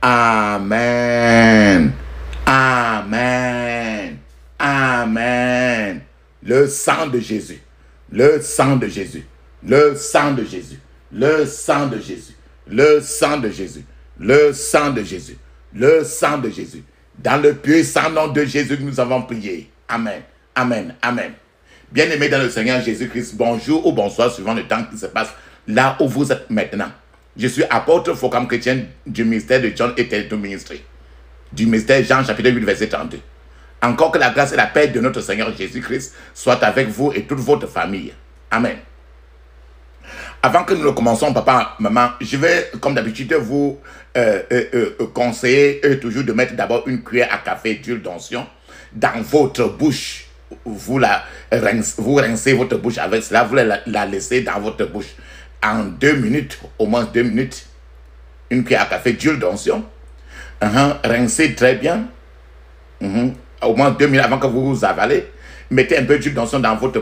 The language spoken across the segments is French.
Amen. Amen. Amen. Le sang de Jésus. Le sang de Jésus. Le sang de Jésus. Le sang de Jésus. Le sang de Jésus. Le sang de Jésus. Le sang de Jésus. Dans le puissant nom de Jésus que nous avons prié. Amen. Amen. Amen. Bien-aimés dans le Seigneur Jésus-Christ, bonjour ou bonsoir suivant le temps qui se passe là où vous êtes maintenant. Je suis apôtre Focam chrétien du ministère de John et Telto Ministry. Du ministère Jean chapitre 8 verset 32. Encore que la grâce et la paix de notre Seigneur Jésus-Christ soient avec vous et toute votre famille. Amen. Avant que nous ne commençons, papa, maman, je vais, comme d'habitude, vous conseiller toujours de mettre d'abord une cuillère à café d'huile d'onction dans votre bouche. Vous rincez votre bouche avec cela, vous la laissez dans votre bouche. En 2 minutes, au moins 2 minutes, une cuillère à café d'huile d'onction. Rincez très bien. Au moins 2 minutes avant que vous avalez. Mettez un peu d'huile d'onction dans votre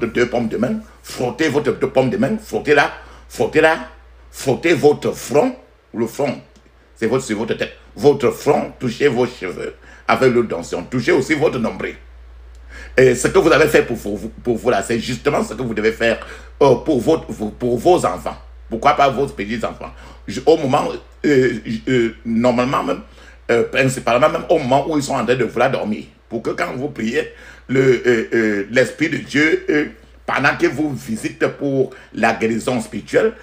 2 paumes de main. Frottez votre 2 paumes de main. Frottez-la. Frottez-la. Frottez votre front. Le front, c'est sur votre tête. Votre front, touchez vos cheveux avec l'huile d'onction. Touchez aussi votre nombril. Et ce que vous avez fait pour vous là, c'est justement ce que vous devez faire pour vos enfants. Pourquoi pas vos petits-enfants? Au moment, normalement même, principalement même au moment où ils sont en train de vouloir dormir. Pour que quand vous priez, l'Esprit de Dieu, pendant que vous visitez pour la guérison spirituelle,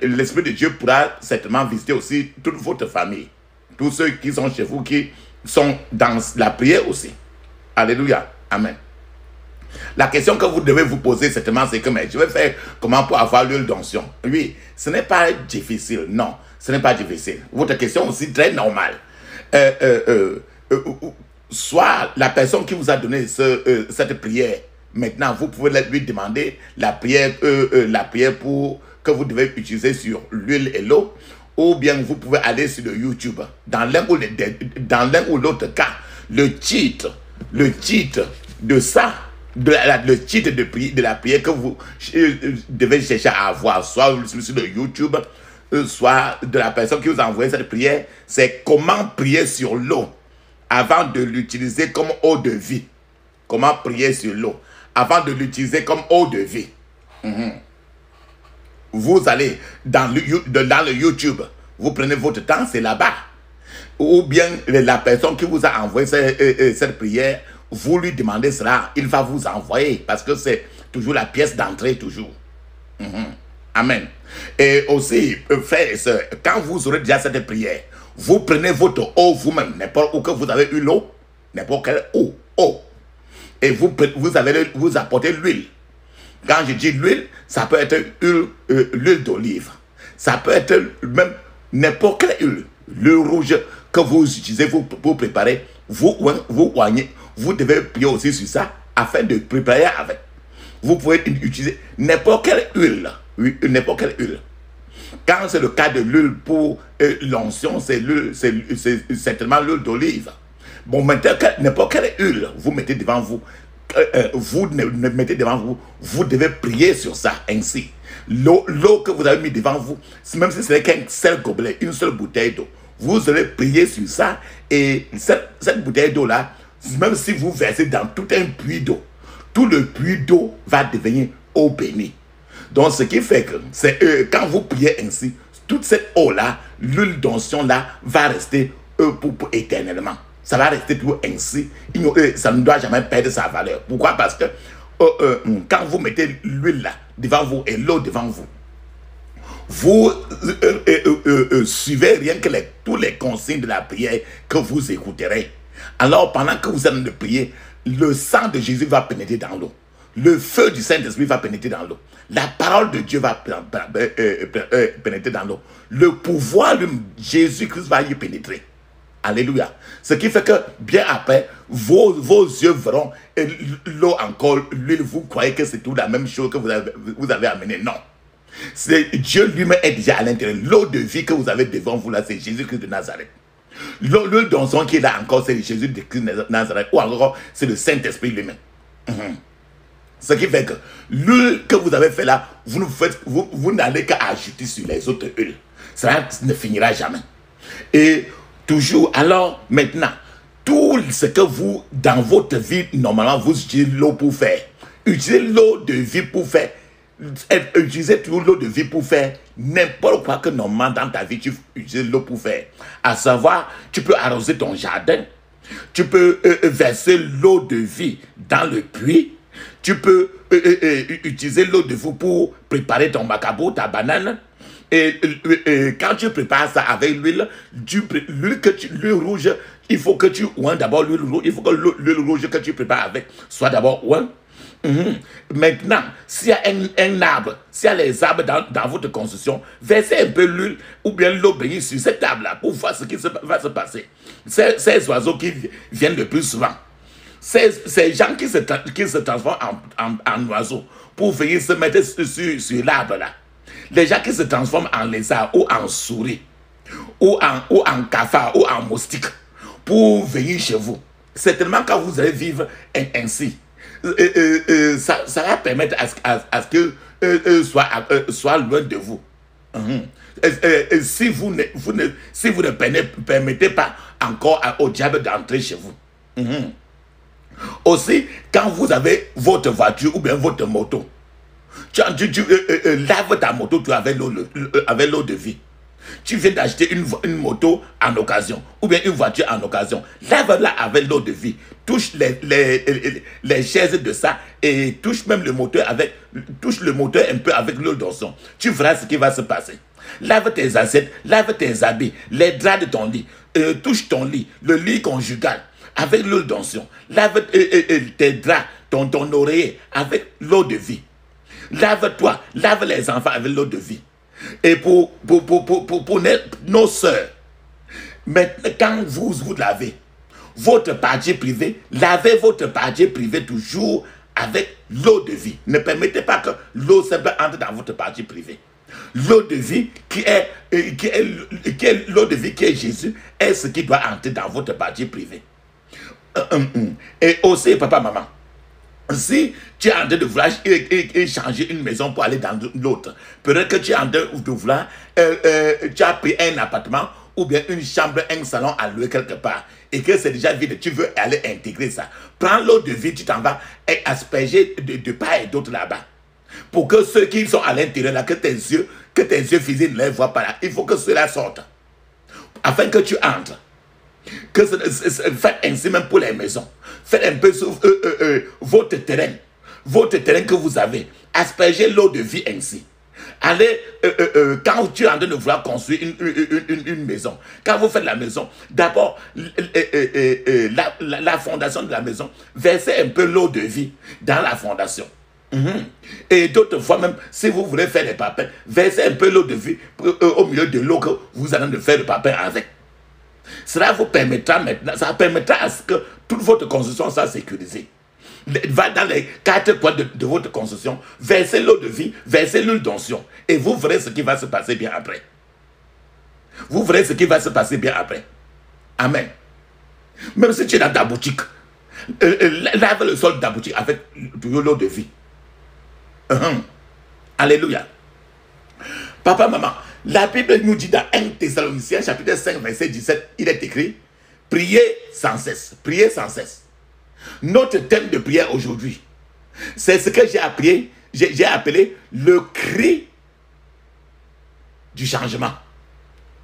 l'Esprit de Dieu pourra certainement visiter aussi toute votre famille. Tous ceux qui sont chez vous, qui sont dans la prière aussi. Alléluia. Amen. La question que vous devez vous poser certainement, c'est que mais je vais faire comment pour avoir l'huile d'onction? Oui, ce n'est pas difficile. Non, ce n'est pas difficile. Votre question aussi très normale. Soit la personne qui vous a donné cette prière, maintenant vous pouvez lui demander la prière pour que vous devez utiliser sur l'huile et l'eau, ou bien vous pouvez aller sur le YouTube. Dans l'un ou l'autre cas, le titre de ça, le titre de la prière que vous devez chercher à avoir, soit sur le YouTube, soit de la personne qui vous a envoyé cette prière, c'est comment prier sur l'eau avant de l'utiliser comme eau de vie. Comment prier sur l'eau avant de l'utiliser comme eau de vie. Vous allez dans le YouTube, vous prenez votre temps, c'est là-bas. Ou bien la personne qui vous a envoyé cette prière, vous lui demandez cela, il va vous envoyer, parce que c'est toujours la pièce d'entrée, toujours. Amen. Et aussi, frères et sœurs, quand vous aurez déjà cette prière, vous prenez votre eau vous-même, n'importe où que vous avez eu l'eau, n'importe quelle eau, et vous apportez l'huile. Quand je dis l'huile, ça peut être l'huile d'olive. Ça peut être même n'importe quelle huile. L'huile rouge que vous utilisez pour préparer, vous oignez. Vous devez prier aussi sur ça afin de préparer avec. Vous pouvez utiliser n'importe quelle huile. Oui, n'importe quelle huile. Quand c'est le cas de l'huile pour l'onction, c'est certainement l'huile d'olive. Bon, maintenant, n'importe quelle huile vous mettez devant vous. Mettez devant vous, vous devez prier sur ça ainsi. L'eau que vous avez mis devant vous, même si ce n'est qu'un seul gobelet, une seule bouteille d'eau, vous allez prier sur ça, et cette bouteille d'eau là, même si vous versez dans tout un puits d'eau, tout le puits d'eau va devenir eau bénie. Donc ce qui fait que quand vous priez ainsi, toute cette eau là, l'huile d'onction là va rester pour éternellement. Ça va rester toujours ainsi. Ça ne doit jamais perdre sa valeur. Pourquoi? Parce que quand vous mettez l'huile là devant vous et l'eau devant vous, vous suivez rien que tous les consignes de la prière que vous écouterez. Alors pendant que vous allez prier, le sang de Jésus va pénétrer dans l'eau. Le feu du Saint-Esprit va pénétrer dans l'eau. La parole de Dieu va pénétrer dans l'eau. Le pouvoir de Jésus-Christ va y pénétrer. Alléluia. Ce qui fait que bien après, vos yeux verront l'eau encore, l'huile, vous croyez que c'est tout la même chose que vous avez amené. Non. Dieu lui-même est déjà à l'intérieur. L'eau de vie que vous avez devant vous là, c'est Jésus-Christ de Nazareth. L'huile d'onction qui est là encore, c'est Jésus de Nazareth. Ou encore, c'est le Saint-Esprit lui-même. Ce qui fait que l'huile que vous avez fait là, vous n'allez qu'à ajouter sur les autres huiles. Cela ne finira jamais. Et toujours, alors maintenant, tout ce que vous, dans votre vie, normalement, vous utilisez l'eau pour faire. Utilisez l'eau de vie pour faire. Utilisez toujours l'eau de vie pour faire n'importe quoi que normalement dans ta vie, tu utilises l'eau pour faire. À savoir, tu peux arroser ton jardin. Tu peux verser l'eau de vie dans le puits. Tu peux utiliser l'eau de vie pour préparer ton macabo, ta banane. Et quand tu prépares ça avec l'huile, l'huile rouge, il faut que tu ouins d'abord l'huile rouge. Il faut que l'huile rouge que tu prépares avec soit d'abord ouin. Maintenant, s'il y a un arbre, s'il y a les arbres dans votre construction, versez un peu l'huile ou bien l'eau bénie sur cette table-là pour voir ce qui va se passer. Ces oiseaux qui viennent le plus souvent, ces gens qui se transforment en oiseaux pour venir se mettre sur l'arbre-là, les gens qui se transforment en lézard ou en souris, ou en cafard ou en moustique pour venir chez vous, certainement quand vous allez vivre ainsi, ça va permettre à ce que soit loin de vous. Si vous ne permettez pas encore au diable d'entrer chez vous. Aussi, quand vous avez votre voiture ou bien votre moto, tu laves ta moto avec l'eau de vie. Tu viens d'acheter une moto en occasion ou bien une voiture en occasion. Lave-la avec l'eau de vie. Touche les chaises de ça et touche même le moteur un peu avec l'eau d'onction. Tu verras ce qui va se passer. Lave tes assiettes, lave tes habits, les draps de ton lit. Touche ton lit, le lit conjugal avec l'eau d'onction. Lave tes draps, ton oreiller avec l'eau de vie. Lave-toi, lave les enfants avec l'eau de vie. Et pour nos sœurs, maintenant, quand vous lavez votre partie privée, lavez votre partie privée toujours avec l'eau de vie. Ne permettez pas que l'eau simple entre dans votre partie privée. L'eau de vie qui est l'eau de vie qui est Jésus est ce qui doit entrer dans votre partie privée. Et aussi, papa, maman, si tu es en train de vouloir changer une maison pour aller dans l'autre, peut-être que tu es en train de vouloir, tu as pris un appartement ou bien une chambre, un salon à louer quelque part et que c'est déjà vide, tu veux aller intégrer ça. Prends l'eau de vie, tu t'en vas asperger de part et d'autre là-bas. Pour que ceux qui sont à l'intérieur, là, que tes yeux physiques ne les voient pas là, il faut que cela sorte. Afin que tu entres. Faites ainsi même pour les maisons. Faites un peu sur votre terrain que vous avez. Aspergez l'eau de vie ainsi. Allez, quand tu es en train de vouloir construire une maison, quand vous faites la maison, d'abord, la fondation de la maison, versez un peu l'eau de vie dans la fondation. Et d'autres fois même, si vous voulez faire des papins, versez un peu l'eau de vie au milieu de l'eau que vous allez faire le papin avec. Cela vous permettra maintenant, ça permettra à ce que toute votre construction soit sécurisée. Va dans les 4 coins de votre construction, versez l'eau de vie, versez l'huile d'onction, et vous verrez ce qui va se passer bien après. Vous verrez ce qui va se passer bien après. Amen. Même si tu es dans ta boutique, lave le sol de ta boutique avec l'eau de vie. Alléluia. Papa, maman, la Bible nous dit dans 1 Thessaloniciens chapitre 5 verset 17, il est écrit, priez sans cesse, priez sans cesse. Notre thème de prière aujourd'hui, c'est ce que j'ai appelé le cri du changement.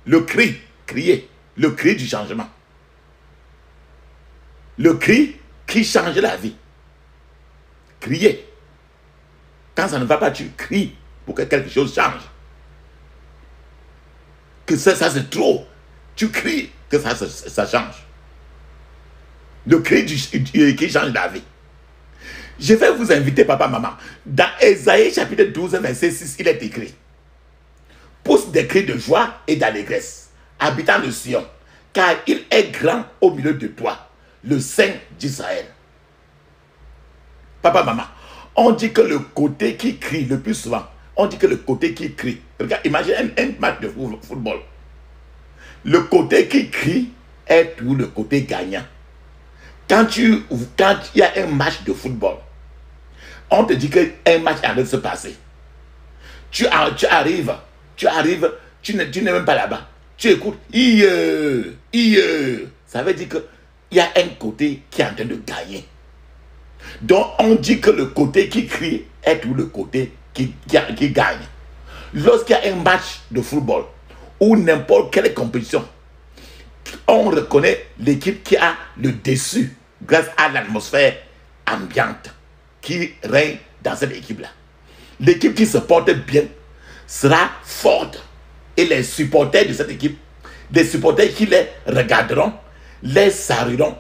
Le cri, crier, le cri du changement. Le cri qui change la vie. Crier. Quand ça ne va pas, tu cries pour que quelque chose change. Que ça c'est trop. Tu cries que ça change. Le cri qui change la vie. Je vais vous inviter, papa, maman. Dans Ésaïe chapitre 12, verset 6, il est écrit: pousse des cris de joie et d'allégresse, habitant de Sion, car il est grand au milieu de toi, le Saint d'Israël. Papa, maman, on dit que le côté qui crie le plus souvent, on dit que le côté qui crie, regarde, imagine un match de football. Le côté qui crie est tout le côté gagnant. Quand il y a un match de football, On te dit qu'un match est en train de se passer. Tu arrives, tu n'es même pas là-bas. Tu écoutes, ça veut dire qu'il y a un côté qui est en train de gagner. Donc on dit que le côté qui crie est tout le côté qui gagne. Lorsqu'il y a un match de football ou n'importe quelle compétition, on reconnaît l'équipe qui a le dessus grâce à l'atmosphère ambiante qui règne dans cette équipe-là. L'équipe qui se porte bien sera forte. Et les supporters de cette équipe, des supporters qui les regarderont, les salueront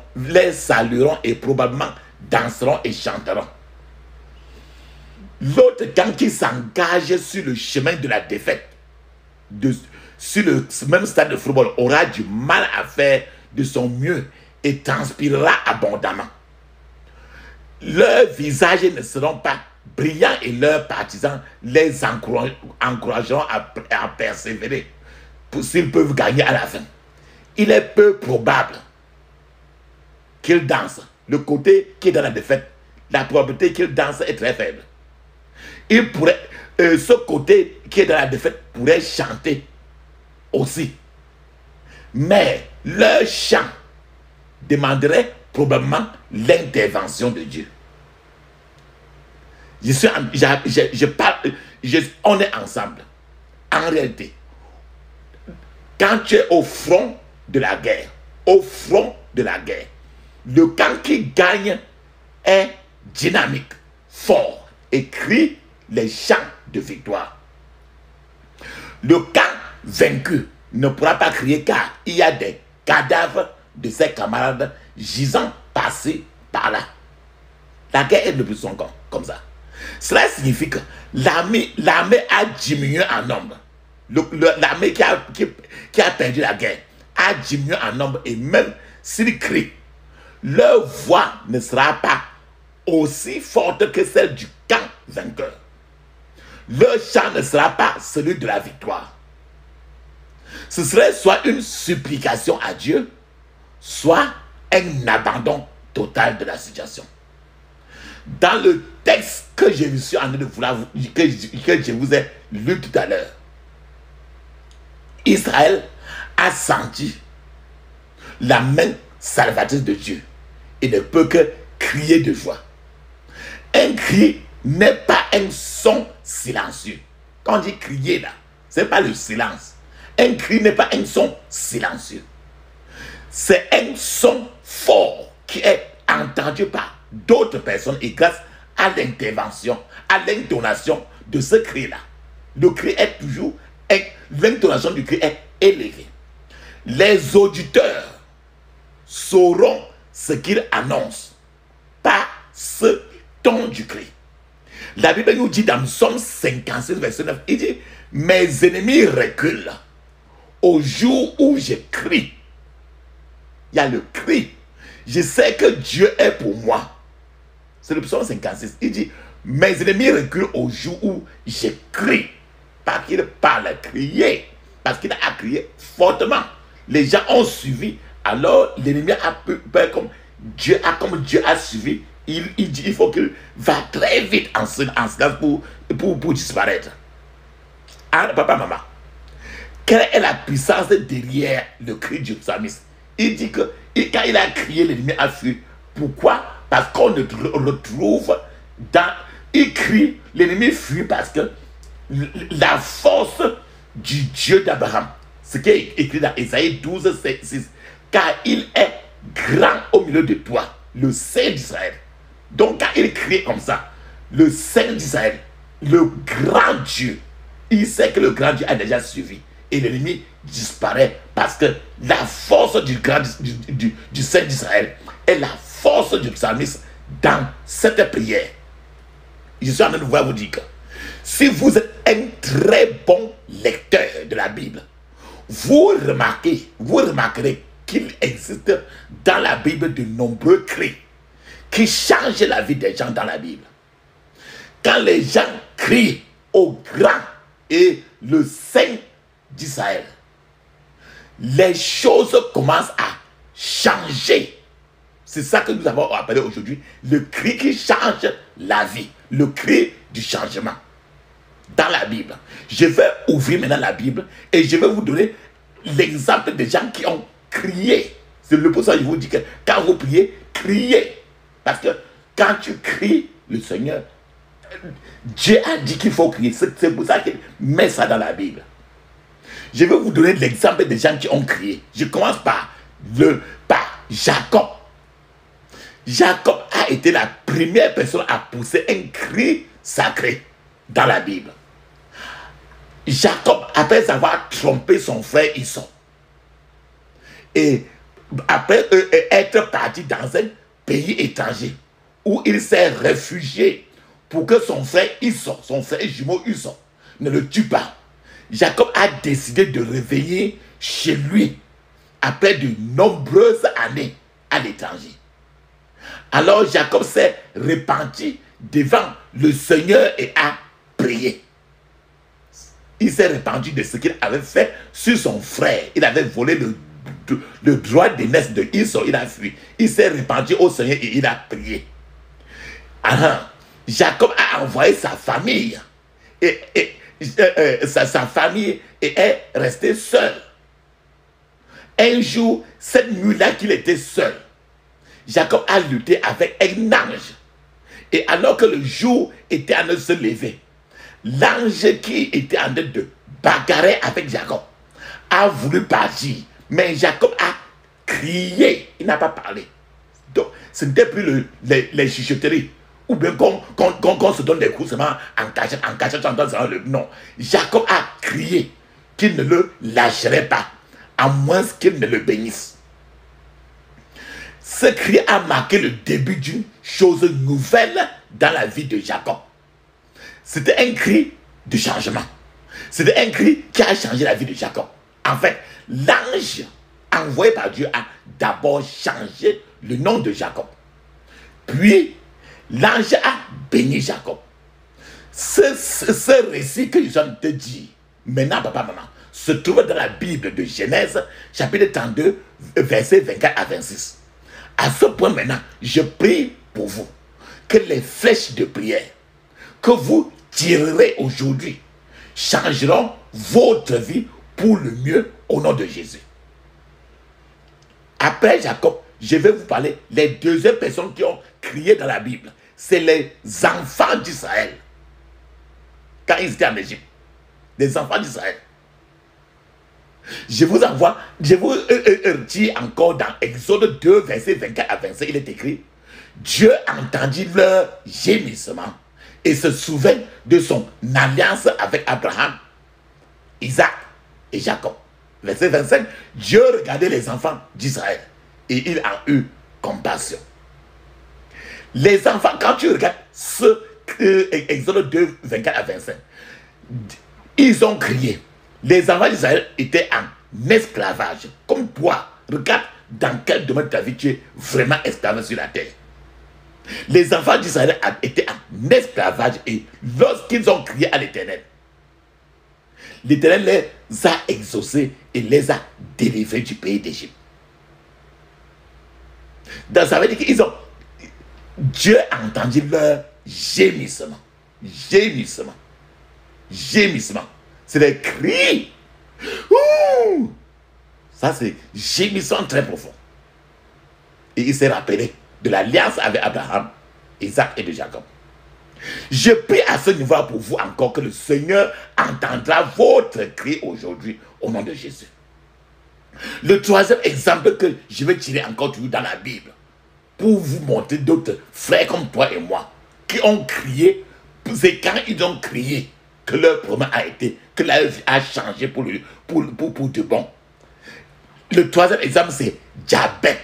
et probablement danseront et chanteront. L'autre camp qui s'engage sur le chemin de la défaite, sur le même stade de football, aura du mal à faire de son mieux et transpirera abondamment. Leurs visages ne seront pas brillants et leurs partisans les encourageront à persévérer s'ils peuvent gagner à la fin. Il est peu probable qu'ils dansent. Le côté qui est dans la défaite, la probabilité qu'ils dansent est très faible. Ce côté qui est dans la défaite pourrait chanter aussi. Mais leur chant demanderait probablement l'intervention de Dieu. On est ensemble. En réalité, quand tu es au front de la guerre, le camp qui gagne est dynamique, fort et crie les chants de victoire. Le camp vaincu ne pourra pas crier car il y a des cadavres de ses camarades gisant par-ci, par-là. La guerre est le plus son camp, comme ça. Cela signifie que l'armée a diminué en nombre. L'armée qui a perdu la guerre a diminué en nombre et même s'ils crient, leur voix ne sera pas aussi forte que celle du camp vainqueur. Leur chant ne sera pas celui de la victoire. Ce serait soit une supplication à Dieu, soit un abandon total de la situation. Dans le texte que je suis en train de que je vous ai lu tout à l'heure, Israël a senti la main salvatrice de Dieu et ne peut que crier de joie. Un cri n'est pas un son silencieux. Quand on dit crier là, ce n'est pas le silence. Un cri n'est pas un son silencieux. C'est un son fort qui est entendu par d'autres personnes et grâce à l'intervention, à l'intonation de ce cri-là. Le cri est toujours, l'intonation du cri est élevée. Les auditeurs sauront ce qu'il annonce par ce ton du cri. La Bible nous dit dans Psaume 56, verset 9, il dit, mes ennemis reculent au jour où je crie. Il y a le cri. Je sais que Dieu est pour moi. C'est le psaume 56. Il dit, mes ennemis reculent au jour où je crie. Parce qu'il parle à crier. Parce qu'il a crié fortement. Les gens ont suivi. Alors l'ennemi a peur comme Dieu a suivi. Il dit il faut qu'il va très vite en silence pour disparaître. Alors, papa, maman, quelle est la puissance derrière le cri du psalmiste? Il dit que quand il a crié, l'ennemi a fui. Pourquoi? Parce qu'on le retrouve dans... Il crie, l'ennemi fuit parce que la force du Dieu d'Abraham, ce qui est écrit dans Ésaïe 12, 6, car il est grand au milieu de toi, le Saint d'Israël. Donc quand il crie comme ça, le Saint d'Israël, le grand Dieu, il sait que le grand Dieu a déjà suivi. Et l'ennemi disparaît parce que la force du Saint d'Israël est la force du psalmiste dans cette prière. Je suis en train de vous dire que si vous êtes un très bon lecteur de la Bible, vous remarquerez qu'il existe dans la Bible de nombreux cris qui changent la vie des gens dans la Bible. Quand les gens crient au grand et le Saint d'Israël, les choses commencent à changer. C'est ça que nous avons appelé aujourd'hui le cri qui change la vie. le cri du changement dans la Bible. Je vais ouvrir maintenant la Bible et je vais vous donner l'exemple des gens qui ont crié. C'est le pour ça que je vous dis que quand vous priez, criez. Parce que quand tu cries, le Seigneur, Dieu a dit qu'il faut crier. C'est pour ça qu'il met ça dans la Bible. Je vais vous donner l'exemple des gens qui ont crié. Je commence par Jacob. Jacob a été la première personne à pousser un cri sacré dans la Bible. Jacob, après avoir trompé son frère Esau, et après être parti dans un pays étranger où il s'est réfugié pour que son frère Esau, son frère jumeau Esau, ne le tue pas, Jacob a décidé de revenir chez lui après de nombreuses années à l'étranger. Alors Jacob s'est repenti devant le Seigneur et a prié. Il s'est repenti de ce qu'il avait fait sur son frère. Il avait volé le droit d'aînesse de Esau, il a fui. Il s'est repenti au Seigneur et il a prié. Alors, Jacob a envoyé sa famille. Sa famille est restée seule. Un jour, cette nuit-là qu'il était seul, Jacob a lutté avec un ange. Et alors que le jour était en train de se lever, l'ange qui était en train de bagarrer avec Jacob a voulu partir. Mais Jacob a crié. Il n'a pas parlé. Donc, ce n'était plus les chuchotteries. Ou bien qu'on se donne des coups seulement en cachette, non. Jacob a crié qu'il ne le lâcherait pas, à moins qu'il ne le bénisse. Ce cri a marqué le début d'une chose nouvelle dans la vie de Jacob. C'était un cri de changement. C'était un cri qui a changé la vie de Jacob. En fait, l'ange envoyé par Dieu a d'abord changé le nom de Jacob. Puis, l'ange a béni Jacob. Ce récit que je viens de te dire, maintenant, papa, maman, se trouve dans la Bible de Genèse, chapitre 32, versets 24 à 26. À ce point maintenant, je prie pour vous que les flèches de prière que vous tirerez aujourd'hui changeront votre vie pour le mieux au nom de Jésus. Après Jacob, je vais vous parler les deuxièmes personnes qui ont crié dans la Bible. C'est les enfants d'Israël. Quand ils étaient en Égypte. Les enfants d'Israël. Je vous dis encore dans Exode 2, verset 24 à 25, il est écrit: Dieu entendit leur gémissement et se souvint de son alliance avec Abraham, Isaac et Jacob. Verset 25, Dieu regardait les enfants d'Israël et il en eut compassion. Les enfants, quand tu regardes ce Exode 2, 24 à 25, ils ont crié. Les enfants d'Israël étaient en esclavage. Comme toi, regarde dans quel domaine de ta vie tu es vraiment esclave sur la terre. Les enfants d'Israël étaient en esclavage et lorsqu'ils ont crié à l'Éternel, l'Éternel les a exaucés et les a délivrés du pays d'Égypte. Donc ça veut dire qu'ils ont... Dieu a entendu leur gémissement. Gémissement. Gémissement. C'est des cris. Ouh! Ça, c'est gémissement très profond. Et il s'est rappelé de l'alliance avec Abraham, Isaac et de Jacob. Je prie à ce niveau pour vous encore que le Seigneur entendra votre cri aujourd'hui au nom de Jésus. Le troisième exemple que je vais tirer encore toujours dans la Bible pour vous montrer d'autres frères comme toi et moi qui ont crié, c'est quand ils ont crié que leur problème a été, que la vie a changé pour de bon. Le troisième exemple, c'est Jabet.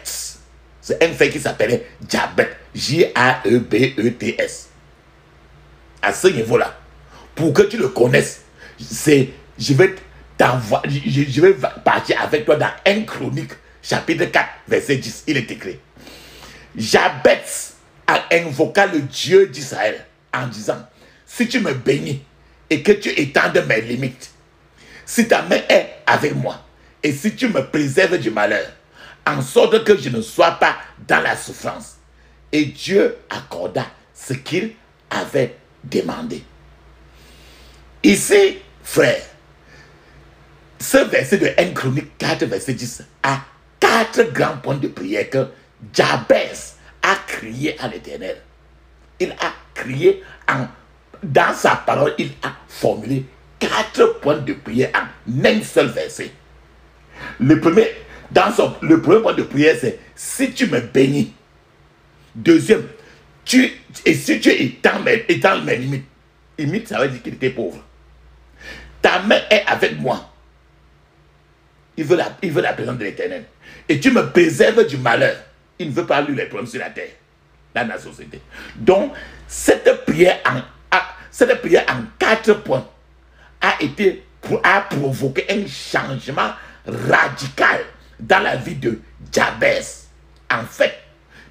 C'est un frère qui s'appelait Jabet. J-A-E-B-E-T-S. À ce niveau-là, pour que tu le connaisses, je vais partir avec toi dans 1 Chronique, chapitre 4, verset 10. Il est écrit: Jabet a invoqué le Dieu d'Israël en disant: si tu me bénis et que tu étendes mes limites, si ta main est avec moi et si tu me préserves du malheur, en sorte que je ne sois pas dans la souffrance. Et Dieu accorda ce qu'il avait demandé. Ici, frère, ce verset de 1 Chronique 4, verset 10 a 4 grands points de prière que Jabez a crié à l'Éternel. Il a crié dans sa parole, il a formulé 4 points de prière en un seul verset. Le premier point de prière, c'est si tu me bénis. Deuxième, et si tu étends mes limites. Limite, ça veut dire qu'il était pauvre. Ta main est avec moi. Il veut la présence de l'Éternel. Et tu me préserves du malheur. Il ne veut pas lui les problèmes sur la terre, dans la société. Donc, cette prière en 4 points a provoqué un changement radical dans la vie de Jabez. En fait,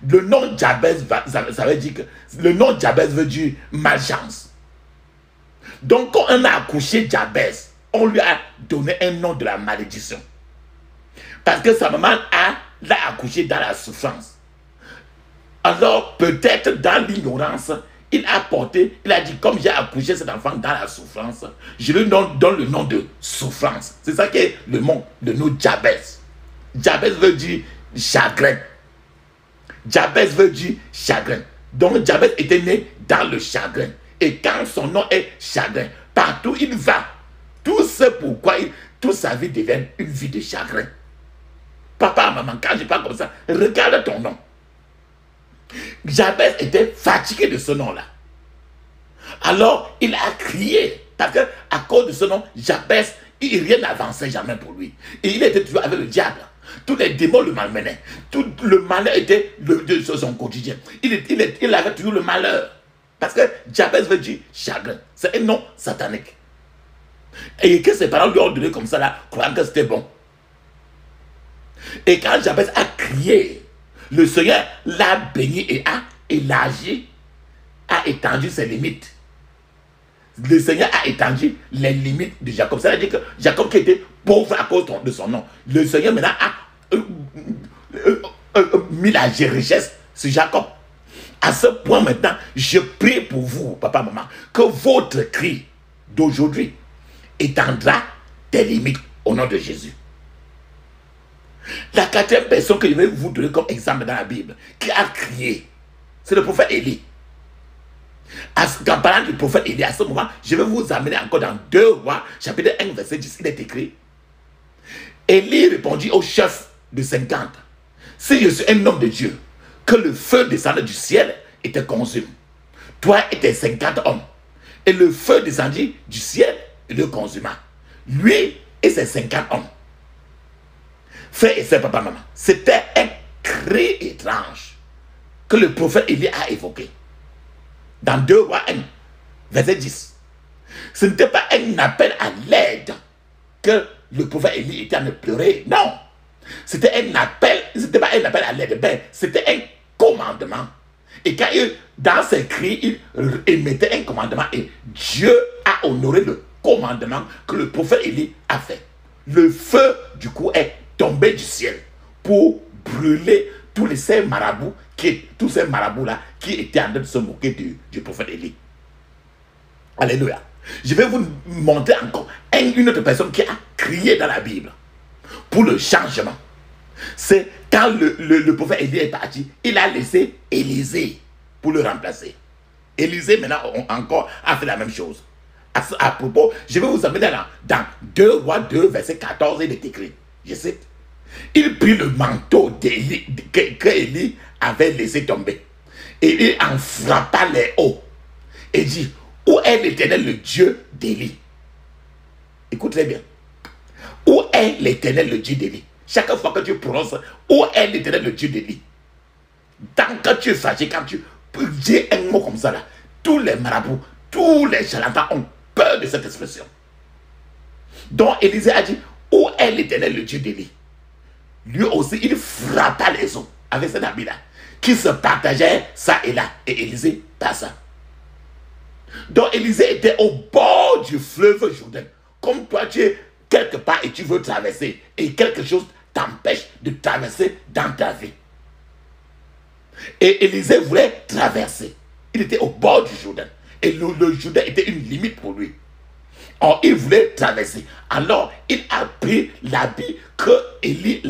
le nom Jabez, ça veut dire que le nom Jabez veut dire malchance. Donc, quand on a accouché Jabez, on lui a donné un nom de la malédiction. Parce que sa maman l'a accouché dans la souffrance. Alors, peut-être dans l'ignorance, il a dit, comme j'ai accouché cet enfant dans la souffrance, je lui donne le nom de souffrance. C'est ça qui est le nom Jabez. Jabez veut dire chagrin. Jabez veut dire chagrin. Donc, Jabez était né dans le chagrin. Et quand son nom est chagrin, partout il va, tout ce pourquoi toute sa vie devient une vie de chagrin. Papa, maman, quand je parle comme ça, regarde ton nom. Jabez était fatigué de ce nom-là. Alors, il a crié. Parce qu'à cause de ce nom, Jabez, rien n'avançait jamais pour lui. Et il était toujours avec le diable. Tous les démons le malmenaient. Tout le malheur était de son quotidien. Il avait toujours le malheur. Parce que Jabez veut dire chagrin. C'est un nom satanique. Et que ses parents lui ont donné comme ça, là, croyant que c'était bon. Et quand Jabez a crié, le Seigneur l'a béni et a élargi, a étendu ses limites. Le Seigneur a étendu les limites de Jacob. Ça veut dire que Jacob qui était pauvre à cause de son nom, le Seigneur maintenant a mis la richesse sur Jacob. À ce point maintenant, je prie pour vous, papa, maman, que votre cri d'aujourd'hui étendra des limites au nom de Jésus. La 4e personne que je vais vous donner comme exemple dans la Bible, qui a crié, c'est le prophète Élie. En parlant du prophète Élie, à ce moment, je vais vous amener encore dans 2 Rois, chapitre 1, verset 10, il est écrit. Élie répondit au chef de 50, si je suis un homme de Dieu, que le feu descendait du ciel et te consume. Toi et tes 50 hommes. Et le feu descendit du ciel et le consuma. Lui et ses 50 hommes. Frère et sœur, papa, maman, c'était un cri étrange que le prophète Élie a évoqué. Dans 2 Rois 1, verset 10. Ce n'était pas un appel à l'aide que le prophète Élie était en train de pleurer. Non. C'était un appel, c'était pas un appel à l'aide, ben, c'était un commandement. Et quand dans ses cris, il émettait un commandement et Dieu a honoré le commandement que le prophète Élie a fait. Le feu, du coup, est tombé du ciel pour brûler tous ces marabouts là qui étaient en train de se moquer du prophète Élie. Alléluia. Je vais vous montrer encore une autre personne qui a crié dans la Bible pour le changement. C'est quand le prophète Élie est parti, il a laissé Élisée pour le remplacer. Élisée maintenant encore a fait la même chose. À propos, je vais vous amener dans 2 Rois 2, verset 14, il est écrit, je cite, il prit le manteau d'Élie que Élie avait laissé tomber et il en frappa les hauts et dit, où est l'Éternel, le Dieu d'Élie? Écoute très bien. Où est l'Éternel, le Dieu d'Élie? Chaque fois que tu prononces, où est l'Éternel, le Dieu d'Élie? Tant que tu es fâché, quand tu dis un mot comme ça, là, tous les marabouts, tous les charlatans ont peur de cette expression. Donc Élisée a dit, où est l'Éternel, le Dieu d'Élie? Lui aussi, il frappa les eaux avec cet habit-là, qui se partageait ça et là. Et Élisée passa. Donc Élisée était au bord du fleuve Jourdain. Comme toi, tu es quelque part et tu veux traverser. Et quelque chose t'empêche de traverser dans ta vie. Et Élisée voulait traverser. il était au bord du Jourdain. Et le Jourdain était une limite pour lui. Or, il voulait traverser. Alors, il a pris l'habit que Élie,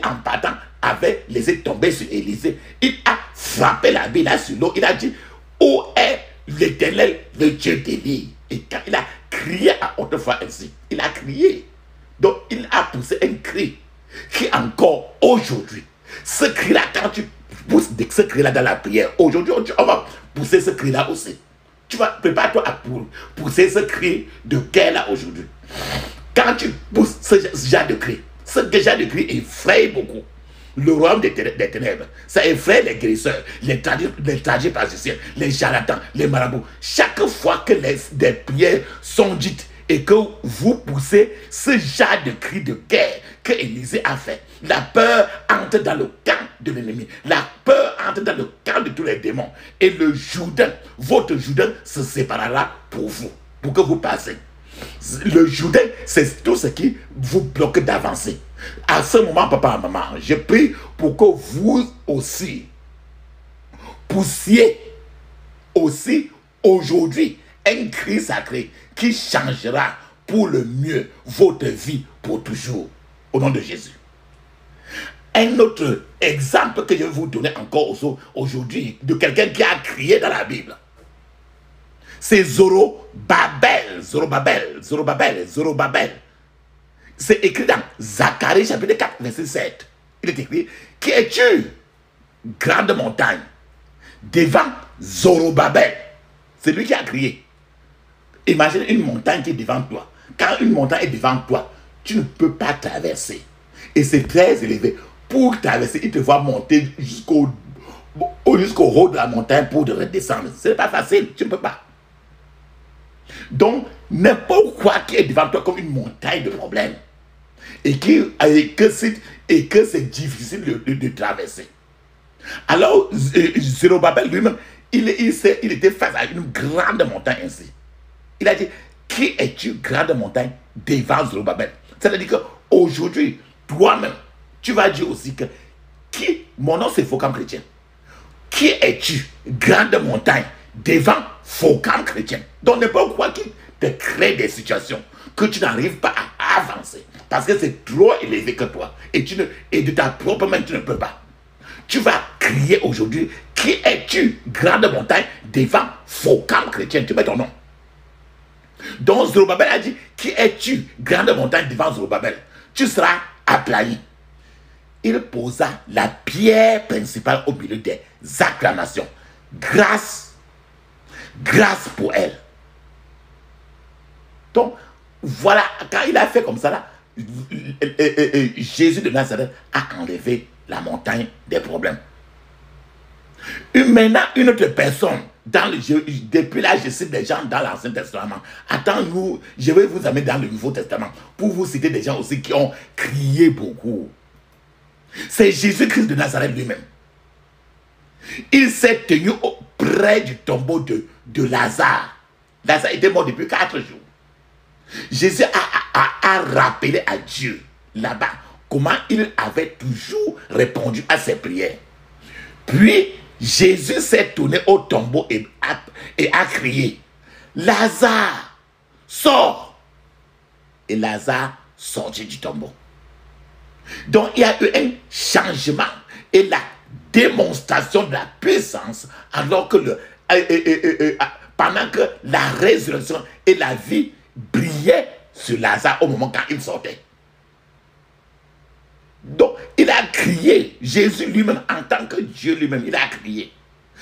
en partant, avait laissé tomber sur Élisée. Il a frappé l'habit là sur l'eau. Il a dit, où est l'Éternel, le Dieu d'Élie? Et quand il a crié à haute voix ainsi, il a crié. Donc, il a poussé un cri qui encore aujourd'hui, ce cri-là, quand tu pousses ce cri-là dans la prière, aujourd'hui, on va pousser ce cri-là aussi. Tu vas, prépare-toi à pousser ce cri de guerre-là aujourd'hui. Quand tu pousses ce genre de cri, ce genre de cri effraie beaucoup le royaume des ténèbres. Ça effraie les guérisseurs, les tradipraticiens, les charlatans, les marabouts. Chaque fois que des prières sont dites et que vous poussez ce genre de cri de guerre que Élisée a fait, la peur entre dans le camp de l'ennemi. La peur entre dans le camp de tous les démons. Et le Jourdain, votre Jourdain se séparera pour vous, pour que vous passez. Le Jourdain, c'est tout ce qui vous bloque d'avancer. À ce moment, papa et maman, je prie pour que vous aussi poussiez aussi aujourd'hui un cri sacré qui changera pour le mieux votre vie pour toujours. Au nom de Jésus. Un autre exemple que je vais vous donner encore aujourd'hui de quelqu'un qui a crié dans la Bible. C'est Zorobabel. C'est écrit dans Zacharie chapitre 4, verset 7. Il est écrit, qui es-tu, grande montagne, devant Zorobabel? C'est lui qui a crié. Imagine une montagne qui est devant toi. Quand une montagne est devant toi, tu ne peux pas traverser. Et c'est très élevé. Pour traverser, il te voit monter jusqu'au haut de la montagne pour redescendre. Ce n'est pas facile, tu ne peux pas. Donc, n'importe quoi qui est devant toi comme une montagne de problèmes. Et que c'est difficile de traverser. Alors, Zorobabel lui-même, il était face à une grande montagne ainsi. Il a dit, qui es-tu, grande montagne, devant Zorobabel? C'est-à-dire qu'aujourd'hui, toi-même, tu vas dire aussi que mon nom c'est Focam chrétien. Qui es-tu, grande montagne, devant Focam chrétien? Donc n'importe quoi qui te crée des situations que tu n'arrives pas à avancer. Parce que c'est trop élevé que toi. Et de ta propre main, tu ne peux pas. Tu vas crier aujourd'hui, qui es-tu, grande montagne, devant Focam chrétien? Tu mets ton nom. Donc Zorobabel a dit, qui es-tu, grande montagne, devant Zorobabel? Tu seras aplani. Il posa la pierre principale au milieu des acclamations. Grâce pour elle. Donc, voilà, quand il a fait comme ça, là, Jésus de Nazareth a enlevé la montagne des problèmes. Maintenant, une autre personne, depuis là, je cite des gens dans l'Ancien Testament. Attends, je vais vous amener dans le Nouveau Testament pour vous citer des gens aussi qui ont crié beaucoup. C'est Jésus-Christ de Nazareth lui-même. Il s'est tenu près du tombeau de Lazare. Lazare était mort depuis 4 jours. Jésus a rappelé à Dieu là-bas comment il avait toujours répondu à ses prières. Puis Jésus s'est tourné au tombeau et a crié, Lazare, sors! Et Lazare sortit du tombeau. Donc il y a eu un changement et la démonstration de la puissance alors que pendant que la résurrection et la vie brillaient sur Lazare au moment quand il sortait. Donc il a crié, Jésus lui-même en tant que Dieu lui-même, il a crié.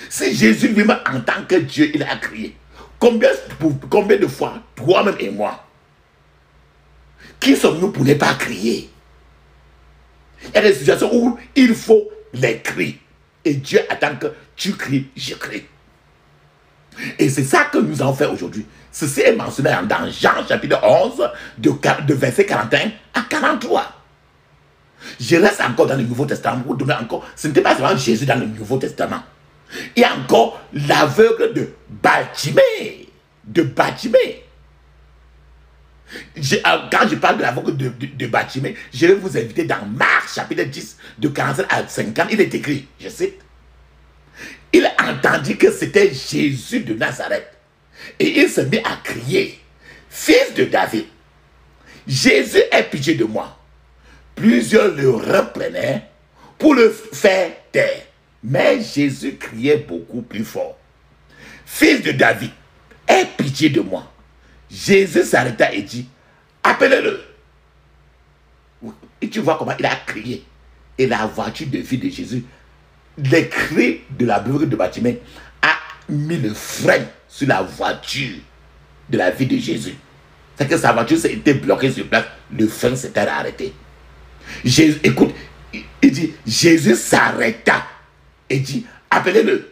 Si Jésus lui-même en tant que Dieu, il a crié, combien de fois, toi-même et moi, qui sommes-nous pour ne pas crier? Il y a des situations où il faut les cris. Et Dieu attend que tu cries, je crie. Et c'est ça que nous allons faire aujourd'hui. Ceci est mentionné dans Jean chapitre 11, de verset 41 à 43. Je reste encore dans le Nouveau Testament pour donner encore. Ce n'était pas seulement Jésus dans le Nouveau Testament. Il y a encore l'aveugle de Bartimée. Quand je parle de l'aveugle de Bartimée, je vais vous inviter dans Marc chapitre 10, de 47 à 50. Il est écrit, je cite, il entendu que c'était Jésus de Nazareth. Et il se mit à crier, fils de David, Jésus aie pitié de moi. Plusieurs le reprenaient pour le faire taire. Mais Jésus criait beaucoup plus fort, fils de David, aie pitié de moi. Jésus s'arrêta et dit, appelez-le. Et tu vois comment il a crié. Et la voiture de vie de Jésus, les cris de la brûlure de Bartimée a mis le frein sur la voiture de la vie de Jésus. C'est que sa voiture s'était bloquée sur place, le frein s'était arrêté. Jésus, écoute, il dit, Jésus s'arrêta et dit, appelez-le.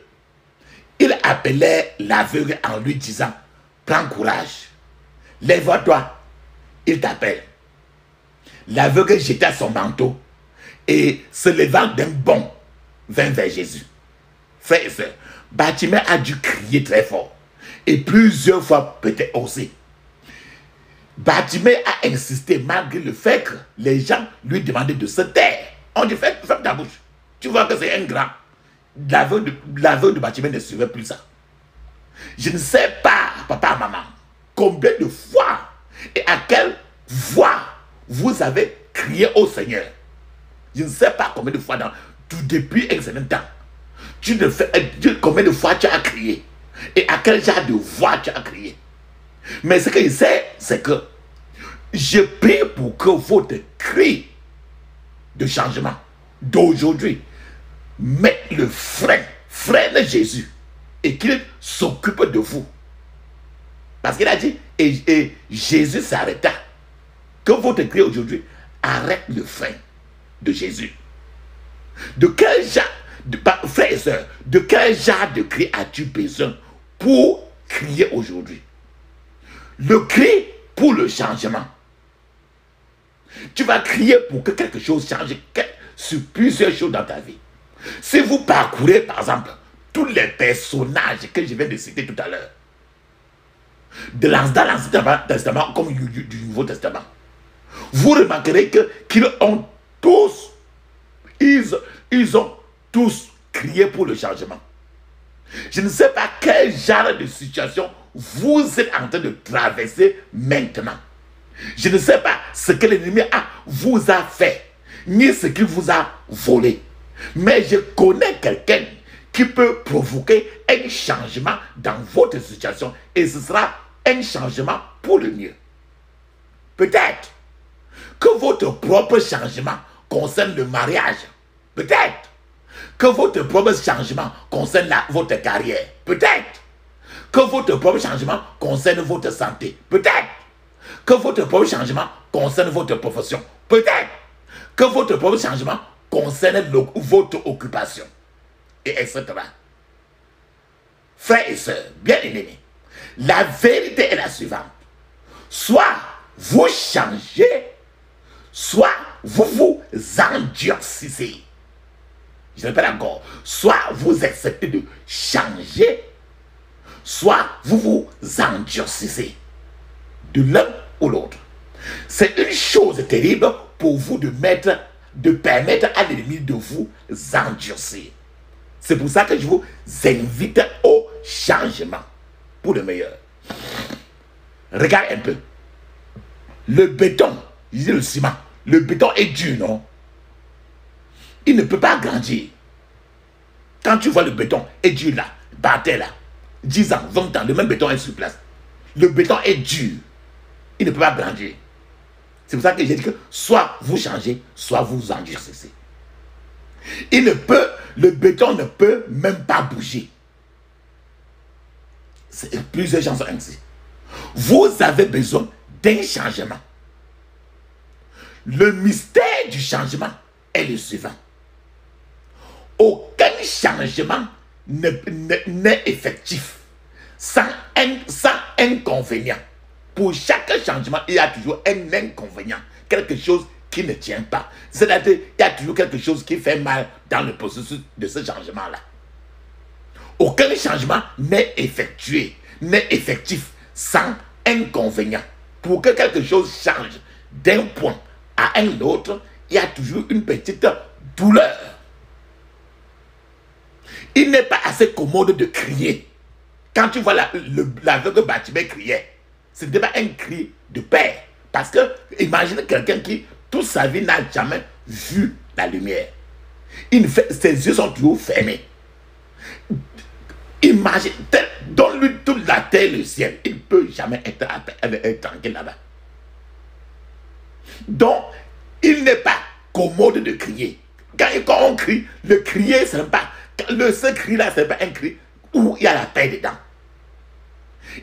Il appelait l'aveugle en lui disant, prends courage, lève-toi, il t'appelle. L'aveugle jeta son manteau et se levant d'un bond, vint vers Jésus. Frères et sœurs, Bartimée a dû crier très fort et plusieurs fois peut-être aussi. Bartimée a insisté malgré le fait que les gens lui demandaient de se taire. On dit, ferme ta bouche. Tu vois que c'est un grand. L'aveugle de Bartimée ne suivait plus ça. Je ne sais pas, papa, maman, combien de fois et à quelle voix vous avez crié au Seigneur. Je ne sais pas combien de fois depuis un certain temps. Combien de fois tu as crié et à quel genre de voix tu as crié. Mais ce que je sais, c'est que je prie pour que votre cri de changement d'aujourd'hui mette le freine Jésus et qu'il s'occupe de vous. Parce qu'il a dit, et Jésus s'arrêta. Que votre cri aujourd'hui arrête le frein de Jésus. De quel genre, frères et sœurs, de quel genre de cri as-tu besoin pour crier aujourd'hui? Le cri pour le changement. Tu vas crier pour que quelque chose change sur plusieurs choses dans ta vie. Si vous parcourez, par exemple, tous les personnages que je viens de citer tout à l'heure, dans l'Ancien Testament comme du Nouveau Testament, vous remarquerez qu'ils ont tous, ils ont tous crié pour le changement. Je ne sais pas quel genre de situation vous êtes en train de traverser maintenant. Je ne sais pas ce que l'ennemi vous a fait, ni ce qu'il vous a volé. Mais je connais quelqu'un qui peut provoquer un changement dans votre situation et ce sera un changement pour le mieux. Peut-être que votre propre changement concerne le mariage. Peut-être que votre propre changement concerne votre carrière. Peut-être que votre propre changement concerne votre santé. Peut-être que votre propre changement concerne votre profession. Peut-être que votre propre changement concerne votre occupation. Et etc. Frères et sœurs, bien-aimés, la vérité est la suivante. Soit vous changez, soit vous vous endurcissez. Je répète encore. Soit vous acceptez de changer, soit vous vous endurcissez. De l'un ou l'autre. C'est une chose terrible pour vous de permettre à l'ennemi de vous endurcir. C'est pour ça que je vous invite au changement pour le meilleur. Regarde un peu. Le béton, je dis le ciment, le béton est dur, non? Il ne peut pas grandir. Quand tu vois le béton est dur là, batté là, 10 ans, 20 ans, le même béton est sur place. Le béton est dur. Il ne peut pas grandir. C'est pour ça que j'ai dit que soit vous changez, soit vous endurcissez. Le béton ne peut même pas bouger. Plusieurs gens sont ainsi. Vous avez besoin d'un changement. Le mystère du changement est le suivant. Aucun changement n'est effectif sans inconvénient. Pour chaque changement, il y a toujours un inconvénient, quelque chose qui ne tient pas. C'est-à-dire qu'il y a toujours quelque chose qui fait mal dans le processus de ce changement-là. Aucun changement n'est effectif sans inconvénient. Pour que quelque chose change d'un point à un autre, il y a toujours une petite douleur. Il n'est pas assez commode de crier. Quand tu vois l'aveugle Bartimée crier, ce n'était pas un cri de paix. Parce que, imagine quelqu'un qui, toute sa vie, n'a jamais vu la lumière. Ses yeux sont toujours fermés. Imagine, donne-lui toute la terre et le ciel. Il ne peut jamais être tranquille là-bas. Donc, il n'est pas commode de crier. Quand on crie, le crier, ce n'est pas... Ce cri-là, ce n'est pas un cri où il y a la paix dedans.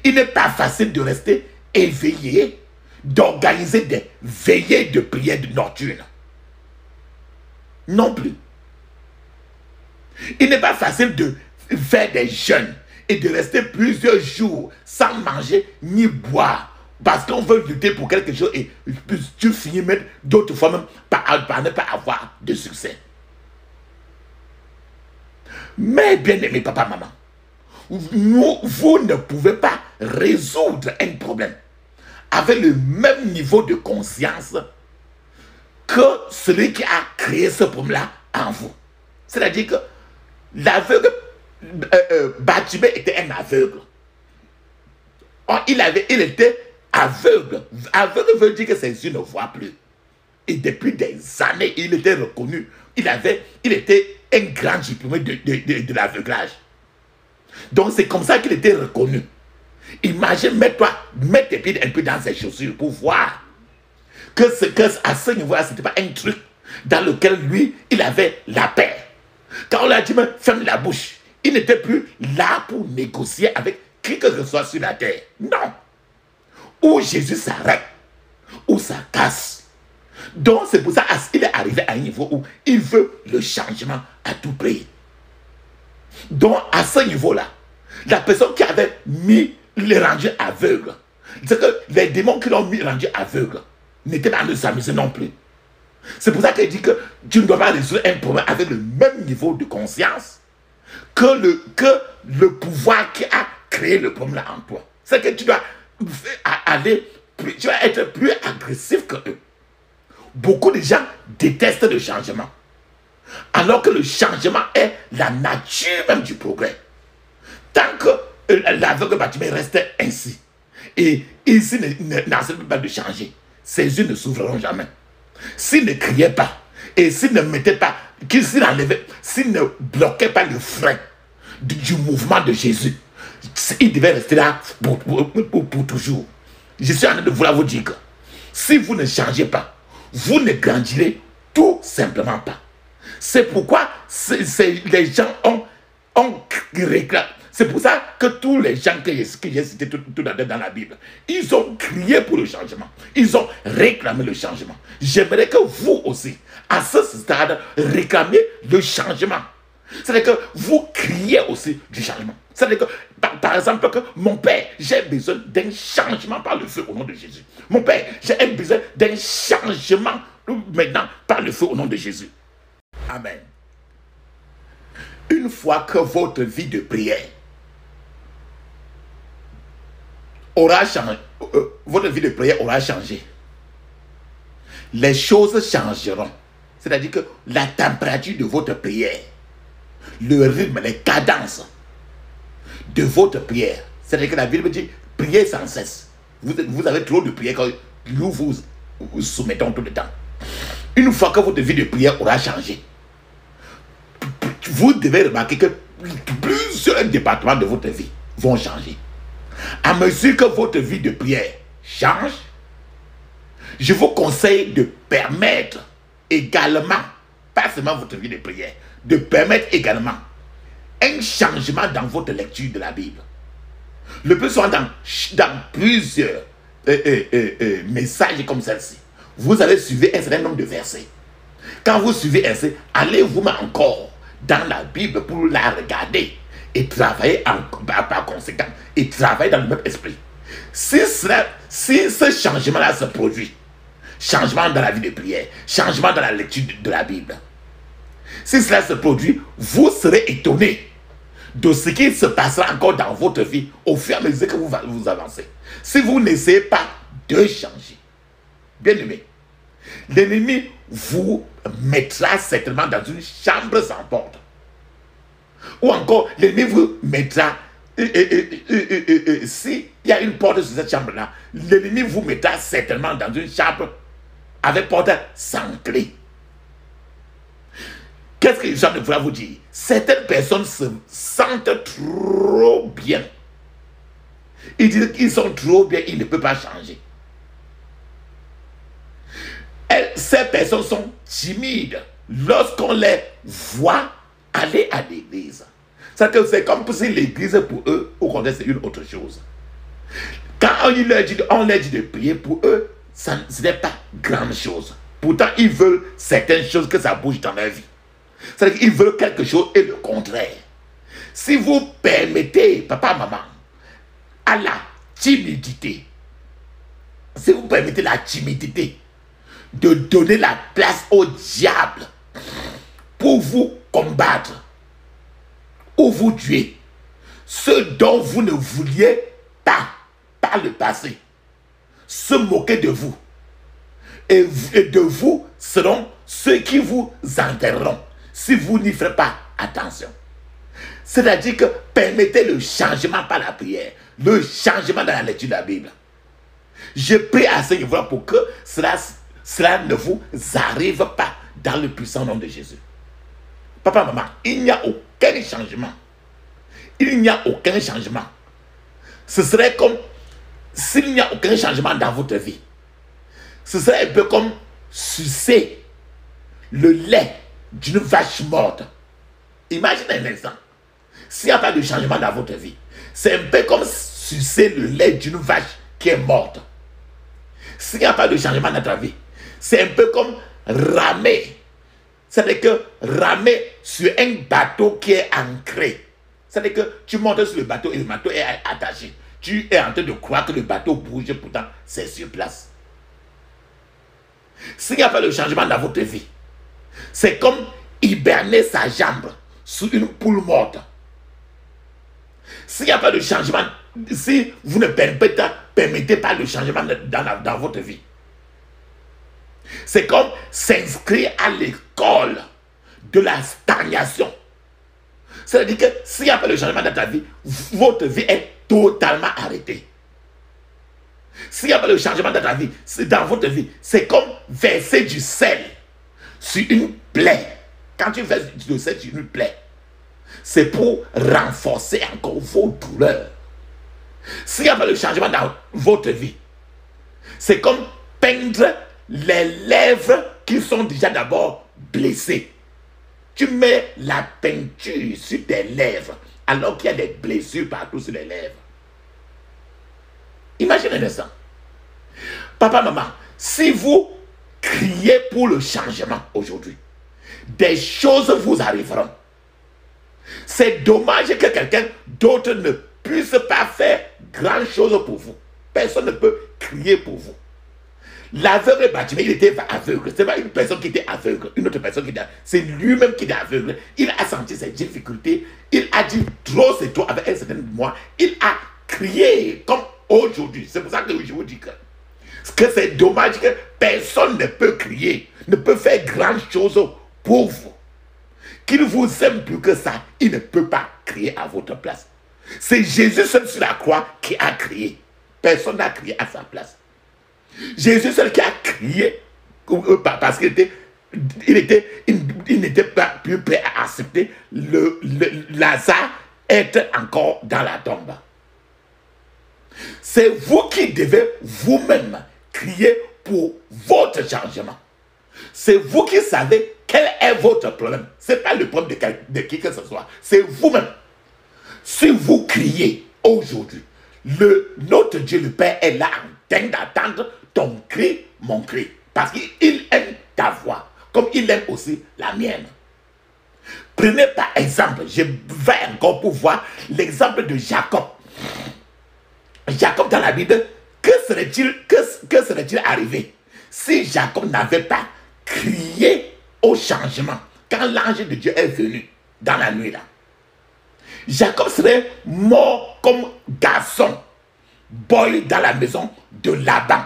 Il n'est pas facile de rester éveillé, d'organiser des veillées de prière nocturne. Non plus. Il n'est pas facile de faire des jeûnes et de rester plusieurs jours sans manger ni boire. Parce qu'on veut lutter pour quelque chose et tu finis même d'autres fois même par ne pas avoir de succès. Mais bien aimé papa, maman, vous ne pouvez pas résoudre un problème avec le même niveau de conscience que celui qui a créé ce problème-là en vous. C'est-à-dire que l'aveugle, Bartimée était un aveugle. Or, il était aveugle. Aveugle veut dire que ses yeux ne voient plus. Et depuis des années, il était reconnu. Il était un grand diplômé de l'aveuglage. Donc c'est comme ça qu'il était reconnu. Imagine, mets tes pieds un peu dans ses chaussures pour voir que à ce niveau-là, ce n'était pas un truc dans lequel lui, il avait la paix. Quand on lui a dit, ferme la bouche, il n'était plus là pour négocier avec qui que ce soit sur la terre. Non. Où Jésus s'arrête, où ça casse. Donc c'est pour ça qu'il est arrivé à un niveau où il veut le changement à tout prix. Donc à ce niveau-là, la personne qui avait mis les rendus aveugles, c'est que les démons qui l'ont mis rendu aveugle n'étaient pas de s'amuser non plus. C'est pour ça qu'il dit que tu ne dois pas résoudre un problème avec le même niveau de conscience que le pouvoir qui a créé le problème en toi. C'est que tu dois tu vas être plus agressif que eux. Beaucoup de gens détestent le changement, alors que le changement est la nature même du progrès. Tant que l'aveugle Bartimée restait ainsi, et ici n'accepte pas de changer, ses yeux ne s'ouvriront jamais. S'il ne criait pas, et s'il ne mettait pas, s'il ne bloquait pas le frein du mouvement de Jésus, il devait rester là pour toujours. Je suis en train de vous dire que si vous ne changez pas, vous ne grandirez tout simplement pas. C'est pourquoi les gens ont réclamé. C'est pour ça que tous les gens que j'ai cités tout à l'heure dans la Bible, ils ont crié pour le changement. Ils ont réclamé le changement. J'aimerais que vous aussi, à ce stade, réclamiez le changement. C'est-à-dire que vous criez aussi du changement. C'est-à-dire que, par exemple, que mon père, j'ai besoin d'un changement par le feu au nom de Jésus. Mon père, j'ai besoin d'un changement maintenant par le feu au nom de Jésus. Amen. Une fois que votre vie de prière aura changé, votre vie de prière aura changé, les choses changeront. C'est-à-dire que la température de votre prière, le rythme, les cadences de votre prière, c'est-à-dire que la Bible dit priez sans cesse. Vous avez trop de prières que nous vous soumettons tout le temps. Une fois que votre vie de prière aura changé, vous devez remarquer que plusieurs départements de votre vie vont changer. À mesure que votre vie de prière change, je vous conseille de permettre également, pas seulement votre vie de prière, de permettre également un changement dans votre lecture de la Bible. Le plus souvent dans plusieurs messages comme celle-ci, vous allez suivre un certain nombre de versets. Quand vous suivez ainsi, allez-vous encore dans la Bible pour la regarder et travailler par conséquent, et travailler dans le même esprit. Si ce changement-là se produit, changement dans la vie de prière, changement dans la lecture de la Bible, si cela se produit, vous serez étonné de ce qui se passera encore dans votre vie au fur et à mesure que vous avancez. Si vous n'essayez pas de changer, bien aimé, l'ennemi vous mettra certainement dans une chambre sans porte. Ou encore, l'ennemi vous mettra, s'il y a une porte sur cette chambre-là, l'ennemi vous mettra certainement dans une chambre avec porte sans clé. Qu'est-ce que je suis en train de vouloir vous dire? Certaines personnes se sentent trop bien. Ils disent qu'ils sont trop bien, ils ne peuvent pas changer. Ces personnes sont timides lorsqu'on les voit aller à l'église. C'est comme si l'église pour eux, au contraire, c'est une autre chose. Quand on leur dit de prier, pour eux, ce n'est pas grande chose. Pourtant, ils veulent certaines choses que ça bouge dans leur vie. C'est-à-dire qu'ils veulent quelque chose et le contraire. Si vous permettez, papa, maman, à la timidité, si vous permettez la timidité de donner la place au diable pour vous combattre ou vous tuer, ce dont vous ne vouliez pas par le passé, se moquer de vous, et de vous seront ceux qui vous enterreront si vous n'y ferez pas attention. C'est-à-dire que permettez le changement par la prière, le changement dans la lecture de la Bible. Je prie à ce niveau pour que cela ne vous arrive pas dans le puissant nom de Jésus. Papa, maman, il n'y a aucun changement. Il n'y a aucun changement. Ce serait comme s'il n'y a aucun changement dans votre vie. Ce serait un peu comme sucer le lait d'une vache morte. Imaginez un instant. S'il n'y a pas de changement dans votre vie, c'est un peu comme sucer le lait d'une vache qui est morte. S'il n'y a pas de changement dans ta vie, c'est un peu comme ramer. C'est-à-dire que ramer sur un bateau qui est ancré. C'est-à-dire que tu montes sur le bateau et le bateau est attaché. Tu es en train de croire que le bateau bouge, pourtant c'est sur place. S'il n'y a pas de changement dans votre vie, c'est comme hiberner sa jambe sous une poule morte. S'il n'y a pas de changement, si vous ne permettez pas le changement dans votre vie, c'est comme s'inscrire à l'école de la stagnation. C'est-à-dire que s'il n'y a pas de changement dans ta vie, votre vie est totalement arrêtée. S'il n'y a pas de changement dans ta vie, dans votre vie, c'est comme verser du sel sur une plaie. Quand tu verses du sel sur une plaie, c'est pour renforcer encore vos douleurs. S'il n'y a pas de changement dans votre vie, c'est comme peindre les lèvres qui sont déjà d'abord blessées. Tu mets la peinture sur tes lèvres alors qu'il y a des blessures partout sur les lèvres. Imaginez un instant. Papa, maman, si vous criez pour le changement aujourd'hui, des choses vous arriveront. C'est dommage que quelqu'un d'autre ne puisse pas faire grand chose pour vous. Personne ne peut crier pour vous. L'aveugle Bartimée, il était aveugle. Ce n'est pas une personne qui était aveugle, une autre personne qui était aveugle. C'est lui-même qui était aveugle. Il a senti ses difficultés. Il a dit trop c'est trop avec un certain mois. Il a crié comme aujourd'hui. C'est pour ça que je vous dis que c'est dommage que personne ne peut crier, ne peut faire grand chose pour vous. Qu'il vous aime plus que ça, il ne peut pas crier à votre place. C'est Jésus seul sur la croix qui a crié. Personne n'a crié à sa place. Jésus seul qui a crié parce qu'il n'était pas plus prêt à accepter Lazare être encore dans la tombe. C'est vous qui devez vous-même crier pour votre changement. C'est vous qui savez quel est votre problème. Ce n'est pas le problème de qui que ce soit. C'est vous-même. Si vous criez aujourd'hui, notre Dieu le Père est là en train d'attendre ton cri, mon cri. Parce qu'il aime ta voix, comme il aime aussi la mienne. Prenez par exemple, je vais encore pour voir l'exemple de Jacob. Jacob dans la Bible, que serait-il arrivé si Jacob n'avait pas crié au changement quand l'ange de Dieu est venu dans la nuit là? Jacob serait mort comme garçon, boy dans la maison de Laban,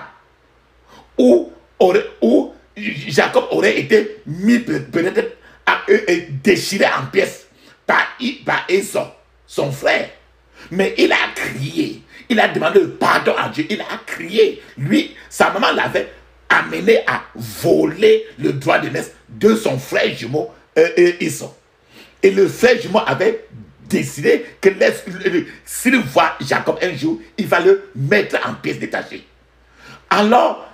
où Jacob aurait été mis peut-être déchiré en pièces par Esau, son frère. Mais il a crié. Il a demandé pardon à Dieu. Il a crié. Lui, sa maman l'avait amené à voler le droit de naissance de son frère jumeau Esau. Et le frère jumeau avait décidé que s'il voit Jacob un jour, il va le mettre en pièces détachées. Alors,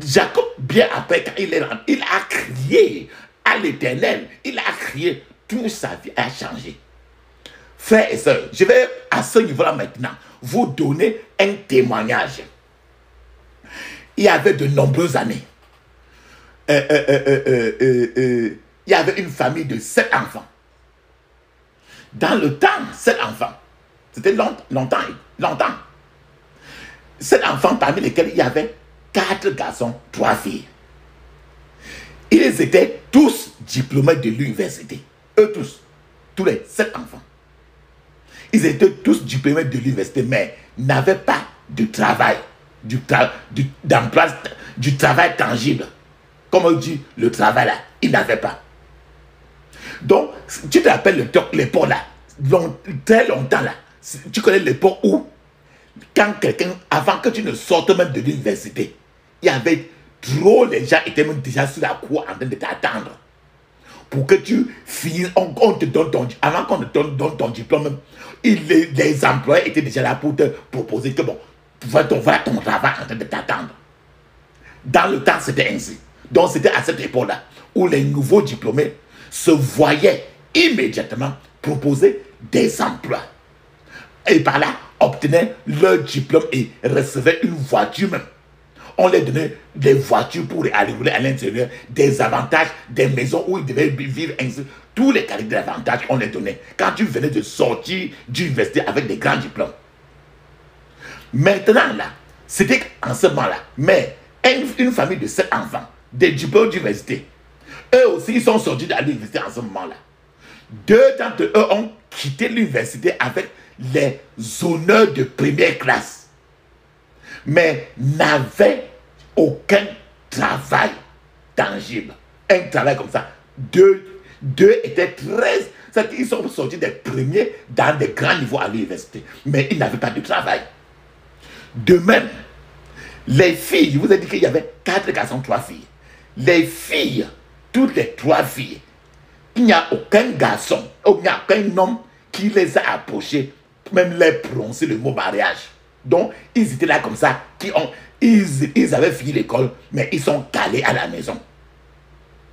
Jacob, bien après, quand il est rentré, il a crié à l'Éternel. Il a crié. Toute sa vie a changé. Frères et sœurs, je vais à ce niveau-là maintenant vous donner un témoignage. Il y avait de nombreuses années. Il y avait une famille de 7 enfants. Dans le temps, 7 enfants. C'était longtemps. 7 enfants parmi lesquels il y avait 4 garçons, 3 filles. Ils étaient tous diplômés de l'université. Eux tous les 7 enfants. Ils étaient tous diplômés de l'université, mais n'avaient pas de travail, du travail tangible. Comme on dit, le travail là, ils n'avaient pas. Donc, tu te rappelles l'époque là, très longtemps là, tu connais l'époque où, quand quelqu'un, avant que tu ne sortes même de l'université, il y avait trop, les gens étaient même déjà sur la cour en train de t'attendre. Pour que tu finisses, on te donne avant qu'on te donne ton diplôme, les employés étaient déjà là pour te proposer que bon, voilà ton travail en train de t'attendre. Dans le temps, c'était ainsi. Donc, c'était à cette époque-là où les nouveaux diplômés se voyaient immédiatement proposer des emplois. Et par là, obtenaient leur diplôme et recevaient une voiture même. On leur donnait des voitures pour aller rouler à l'intérieur, des avantages, des maisons où ils devaient vivre ainsi. Tous les qualités d'avantages, on les donnait. Quand tu venais de sortir d'université avec des grands diplômes. Maintenant, là, c'était en ce moment-là. Mais une famille de 7 enfants, des diplômes d'université, eux aussi, ils sont sortis de l'université en ce moment-là. 2 d'entre eux ont quitté l'université avec les honneurs de première classe, mais n'avaient aucun travail tangible. Un travail comme ça. Deux étaient très... Ils sont sortis des premiers dans des grands niveaux à l'université, mais ils n'avaient pas de travail. De même, les filles, je vous ai dit qu'il y avait 4 garçons, 3 filles. Les filles, toutes les 3 filles, il n'y a aucun garçon, il n'y a aucun homme qui les a approchés, même les prononcer le mot mariage. Donc, ils étaient là comme ça, ils avaient fini l'école, mais ils sont calés à la maison.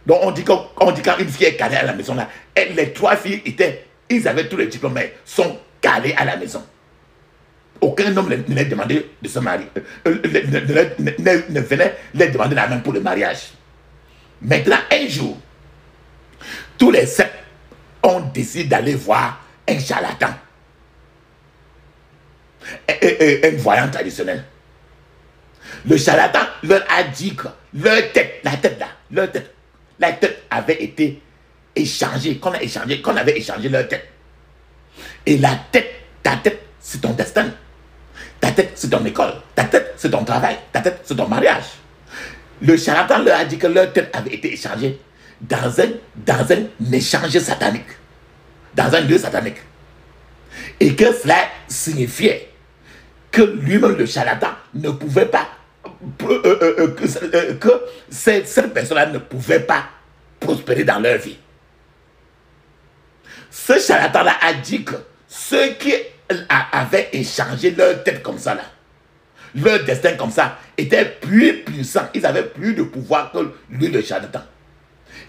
Donc, on dit quand une fille est calée à la maison, là, les 3 filles ils avaient tous les diplômes, mais sont calés à la maison. Aucun homme ne les demandait de se marier, ne venait les demander la main pour le mariage. Maintenant, un jour, tous les 7 ont décidé d'aller voir un charlatan. Un voyant traditionnel. Le charlatan leur a dit que la tête avait été échangée, qu'on avait échangé leur tête. Et ta tête, c'est ton destin. Ta tête, c'est ton école. Ta tête, c'est ton travail. Ta tête, c'est ton mariage. Le charlatan leur a dit que leur tête avait été échangée dans un échange satanique. Dans un lieu satanique. Et que cela signifiait que lui-même, le charlatan, ne pouvait pas, que cette personne-là ne pouvait pas prospérer dans leur vie. Ce charlatan-là a dit que ceux qui avaient échangé leur tête comme ça, là, leur destin comme ça, était plus puissant. Ils avaient plus de pouvoir que lui, le charlatan.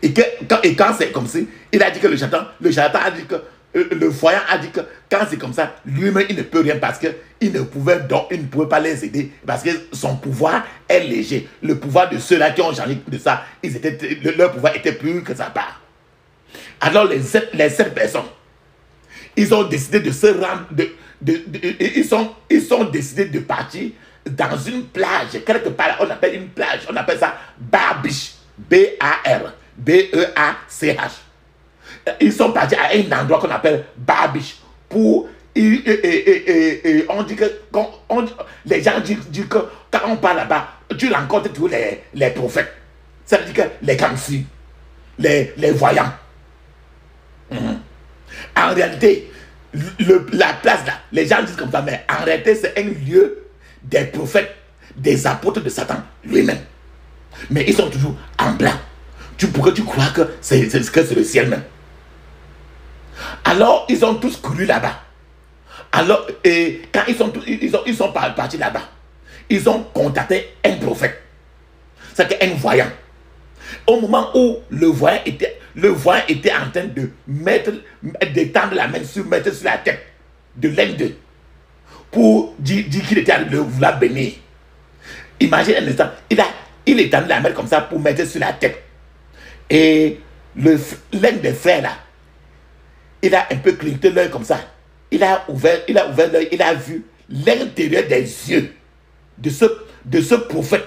Et quand c'est comme ça, il a dit que le charlatan a dit que le voyant a dit que quand c'est comme ça, lui-même il ne peut rien parce qu'il ne pouvait pas les aider parce que son pouvoir est léger. Le pouvoir de ceux-là qui ont changé de ça, leur pouvoir était plus que sa part. Alors les 7 personnes, ils ont décidé de se rendre, ils ont décidé de partir dans une plage, quelque part, on appelle une plage, on appelle ça Bar Beach, B-E-A-C-H. Ils sont partis à un endroit qu'on appelle Bar Beach pour... on dit que... les gens disent que quand on part là-bas, tu rencontres tous les prophètes. Ça veut dire que les Kamsi, les voyants. En réalité, la place là, les gens disent comme ça, mais en réalité, c'est un lieu des prophètes, des apôtres de Satan lui-même. Mais ils sont toujours en blanc. Pourquoi tu crois que c'est le ciel même? Alors, ils ont tous couru là-bas. Alors, et quand ils sont partis là-bas, ils ont contacté un prophète. C'est un voyant. Au moment où le voyant était en train d'étendre la main mettre sur la tête de l'un d'eux pour dire qu'il était en train de vouloir bénir. Imagine un instant, il étend la main comme ça pour mettre sur la tête. Et l'un des frères là, il a un peu clignoté l'œil comme ça. Il a ouvert l'œil, il a vu l'intérieur des yeux de ce prophète,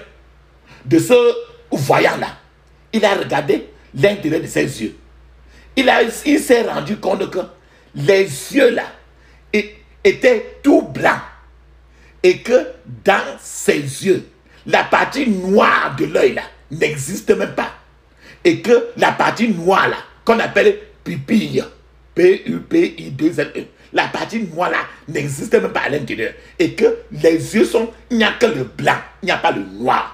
de ce voyant là. Il a regardé l'intérieur de ses yeux. Il s'est rendu compte que les yeux là étaient tout blancs. Et que dans ses yeux, la partie noire de l'œil là n'existe même pas. Et que la partie noire là, qu'on appelle pupille, P-U-P-I-2-L-E, la partie noire là n'existe même pas à l'intérieur. Et que les yeux sont, il n'y a que le blanc, il n'y a pas le noir.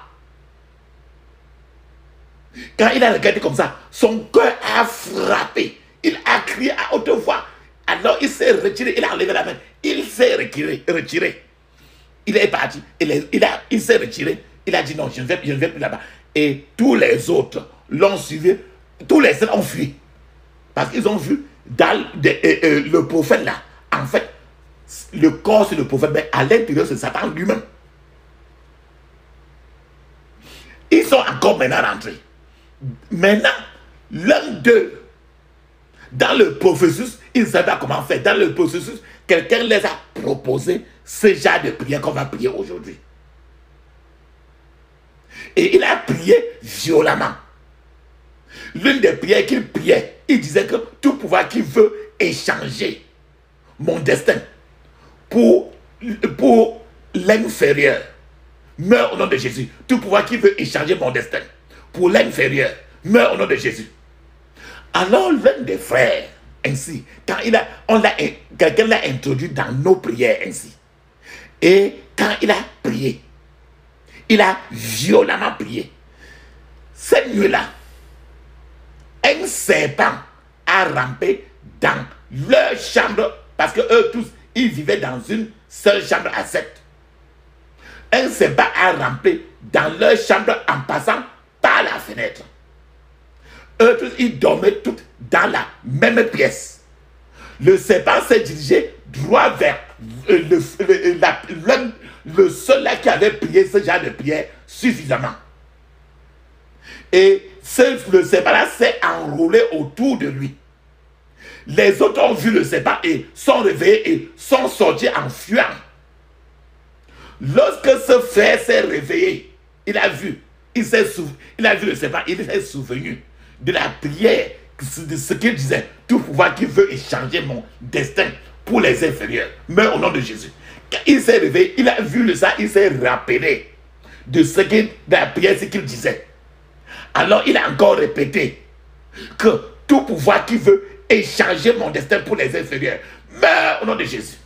Quand il a regardé comme ça, son cœur a frappé. Il a crié à haute voix. Alors il s'est retiré, il a enlevé la main. Il s'est retiré. Il est parti, il s'est retiré. Il a dit non, je ne vais plus là-bas. Et tous les autres l'ont suivi. Tous les seuls ont fui. Parce qu'ils ont vu le prophète là. En fait, le corps c'est le prophète, mais à l'intérieur c'est Satan lui-même. Ils sont encore maintenant rentrés. Maintenant, l'un d'eux, dans le processus, ils ne savaient pas comment faire. Dans le processus, quelqu'un les a proposé ce genre de prière qu'on va prier aujourd'hui. Et il a prié violemment. L'une des prières qu'il priait, il disait que tout pouvoir qui veut échanger mon destin pour l'inférieur meurt au nom de Jésus. Tout pouvoir qui veut échanger mon destin pour l'inférieur meurt au nom de Jésus. Alors l'un des frères, ainsi, quand quelqu'un l'a introduit dans nos prières ainsi, et quand il a prié, il a violemment prié. Cette nuit-là, un serpent a rampé dans leur chambre, parce que eux tous, ils vivaient dans une seule chambre à 7. Un serpent a rampé dans leur chambre en passant par la fenêtre. Eux tous, ils dormaient tous dans la même pièce. Le serpent s'est dirigé droit vers le seul là qui avait prié ce genre de prière suffisamment. Et le serpent là s'est enroulé autour de lui. Les autres ont vu le serpent et sont réveillés et sont sortis en fuyant. Lorsque ce frère s'est réveillé, il a vu le serpent, il s'est souvenu de la prière, de ce qu'il disait, tout pouvoir qui veut échanger mon destin pour les inférieurs, meurt au nom de Jésus. Quand il s'est réveillé, il a vu le sang, il s'est rappelé de la prière, ce qu'il disait. Alors il a encore répété que tout pouvoir qui veut échanger mon destin pour les inférieurs meurt au nom de Jésus.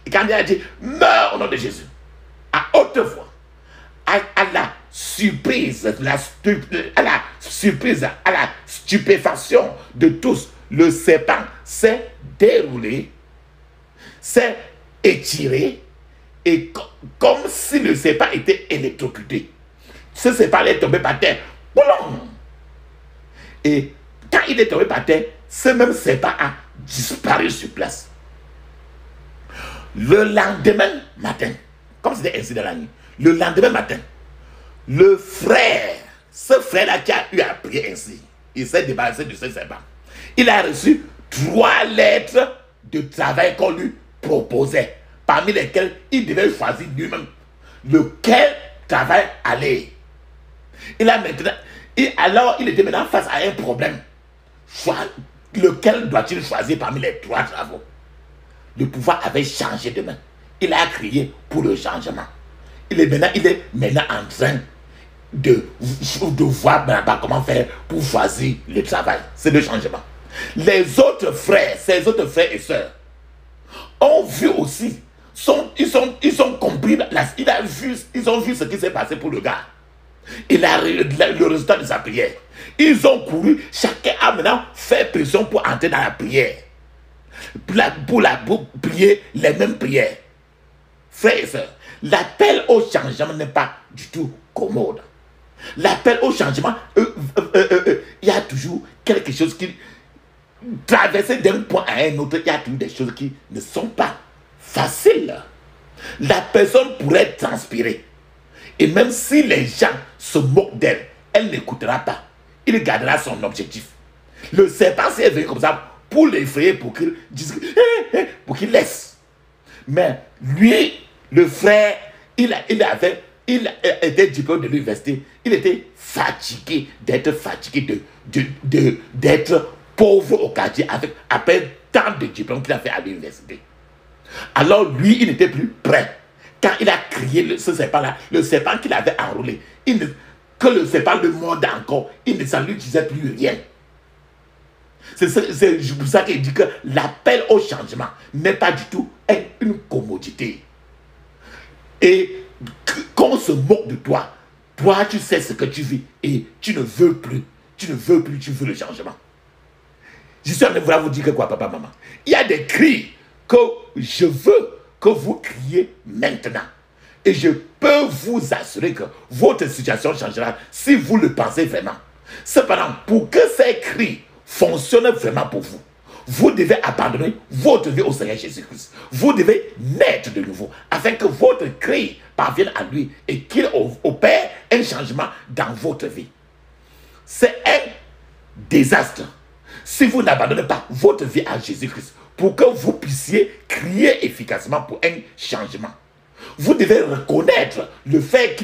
Et quand il a dit meurt au nom de Jésus, à haute voix, à la surprise, à la stupéfaction de tous, le serpent s'est déroulé, s'est étiré, et comme si le serpent était électrocuté. Ce serpent est tombé par terre. Boulon! Et quand il est tombé par terre, ce même serpent a disparu sur place. Le lendemain matin, comme c'était ainsi dans la nuit, le lendemain matin, le frère, ce frère-là qui a eu à prier ainsi, il s'est débarrassé de ce serpent. Il a reçu 3 lettres de travail qu'on lui proposait, parmi lesquelles il devait choisir lui-même lequel travail aller. Alors il était maintenant face à un problème. Lequel doit-il choisir parmi les 3 travaux? Le pouvoir avait changé de main. Il a crié pour le changement. Il est maintenant en train de voir comment faire pour choisir le travail. C'est le changement. Les autres frères, ses autres frères et sœurs, ont vu aussi, ils ont compris, ils ont vu ce qui s'est passé pour le gars. Le résultat de sa prière. Ils ont couru, chacun a maintenant fait pression pour entrer dans la prière. Pour prier les mêmes prières. Frères et sœurs, l'appel au changement n'est pas du tout commode. L'appel au changement, il y a toujours quelque chose qui traverser d'un point à un autre, il y a toujours des choses qui ne sont pas faciles. La personne pourrait transpirer. Et même si les gens se moquent d'elle, elle n'écoutera pas. Il gardera son objectif. Le serpent s'est venu comme ça pour l'effrayer, pour qu'il dise, pour qu'il laisse. Mais lui, le frère, il était diplômé de l'université. Il était fatigué d'être pauvre au quartier avec à peine tant de diplômes qu'il a fait à l'université. Alors lui, il n'était plus prêt. Quand il a crié ce serpent-là, le serpent qu'il avait enroulé, que le serpent le morde encore, il ne s'en lui disait plus rien. C'est pour ça qu'il dit que l'appel au changement n'est pas du tout une commodité. Et qu'on se moque de toi, toi tu sais ce que tu vis et tu ne veux plus, tu veux le changement. Je suis en train de vous dire que quoi, papa, maman? Il y a des cris que je veux que vous criez maintenant. Et je peux vous assurer que votre situation changera si vous le pensez vraiment. Cependant, pour que ces cris fonctionnent vraiment pour vous, vous devez abandonner votre vie au Seigneur Jésus-Christ. Vous devez naître de nouveau afin que votre cri parvienne à lui et qu'il opère un changement dans votre vie. C'est un désastre si vous n'abandonnez pas votre vie à Jésus-Christ pour que vous puissiez crier efficacement pour un changement. Vous devez reconnaître le fait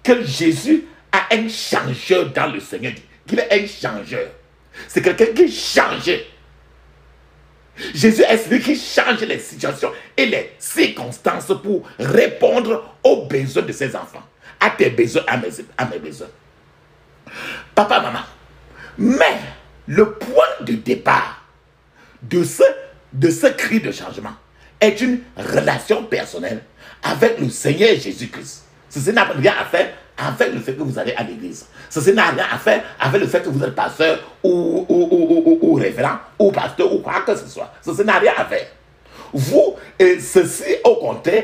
que Jésus a un changeur dans le Seigneur, qu'il est un changeur. C'est quelqu'un qui change. Jésus est celui qui change les situations et les circonstances pour répondre aux besoins de ses enfants. À tes besoins, à mes besoins. Papa, maman. Mais le point de départ de ce cri de changement est une relation personnelle avec le Seigneur Jésus-Christ. Ceci n'a rien à faire avec le fait que vous allez à l'église. Ceci n'a rien à faire avec le fait que vous êtes pasteur ou révérend ou pasteur ou quoi que ce soit. Ceci n'a rien à faire. Vous, ceci au contraire,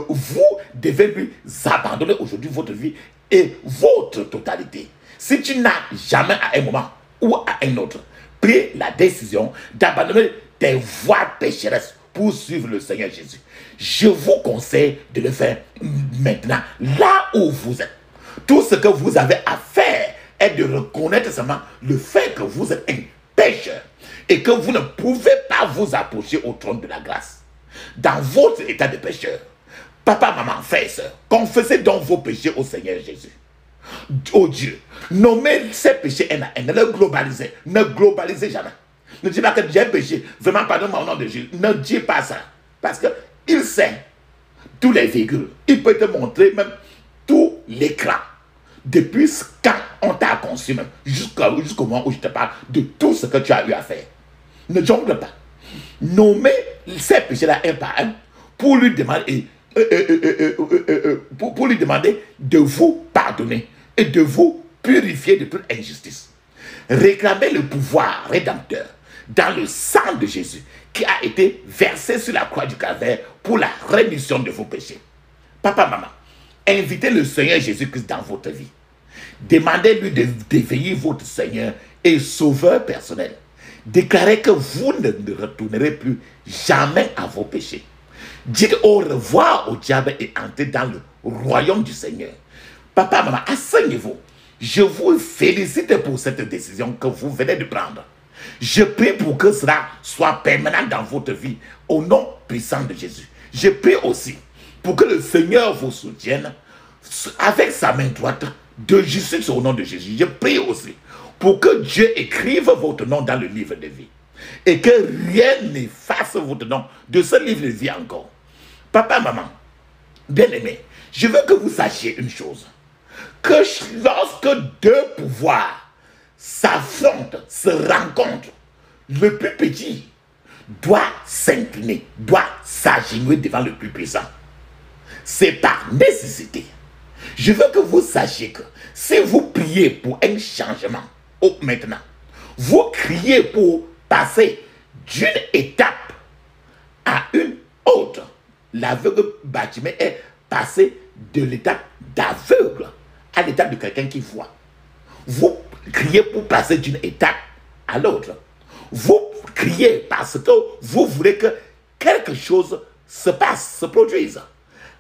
vous devez lui abandonner aujourd'hui votre vie et votre totalité. Si tu n'as jamais à un moment ou à un autre pris la décision d'abandonner tes voies pécheresses pour suivre le Seigneur Jésus, je vous conseille de le faire maintenant, là où vous êtes. Tout ce que vous avez à faire est de reconnaître seulement le fait que vous êtes un pécheur et que vous ne pouvez pas vous approcher au trône de la grâce. Dans votre état de pécheur, papa, maman, frère et soeur, confessez donc vos péchés au Seigneur Jésus. Oh Dieu, nommez ces péchés un à un, ne globalisez jamais. Ne dis pas que j'ai péché, vraiment pardonne-moi au nom de Jésus. Ne dis pas ça, parce qu'il sait tous les virgules. Il peut te montrer même tout l'écran, depuis quand on t'a conçu même, jusqu'au moment où je te parle de tout ce que tu as eu à faire. Ne jongle pas. Nommez ces péchés-là un par un pour lui demander, pour lui demander de vous pardonner et de vous purifier de toute injustice. Réclamez le pouvoir rédempteur dans le sang de Jésus qui a été versé sur la croix du Calvaire pour la rémission de vos péchés. Papa, maman, invitez le Seigneur Jésus-Christ dans votre vie. Demandez-lui de devenir votre Seigneur et Sauveur personnel. Déclarez que vous ne retournerez plus jamais à vos péchés. Dites au revoir au diable et entrez dans le royaume du Seigneur. Papa, maman, asseyez-vous. Je vous félicite pour cette décision que vous venez de prendre. Je prie pour que cela soit permanent dans votre vie, au nom puissant de Jésus. Je prie aussi pour que le Seigneur vous soutienne avec sa main droite de justice au nom de Jésus. Je prie aussi pour que Dieu écrive votre nom dans le livre de vie et que rien n'efface votre nom de ce livre de vie encore. Papa, maman, bien-aimé, je veux que vous sachiez une chose, que lorsque deux pouvoirs s'affrontent, se rencontrent, le plus petit doit s'incliner, doit s'agenouiller devant le plus puissant. C'est par nécessité. Je veux que vous sachiez que si vous priez pour un changement, maintenant, vous criez pour passer d'une étape à une autre. L'aveugle Bartimée est passé de l'étape d'aveugle à l'étape de quelqu'un qui voit. Vous criez pour passer d'une étape à l'autre. Vous criez parce que vous voulez que quelque chose se passe, se produise.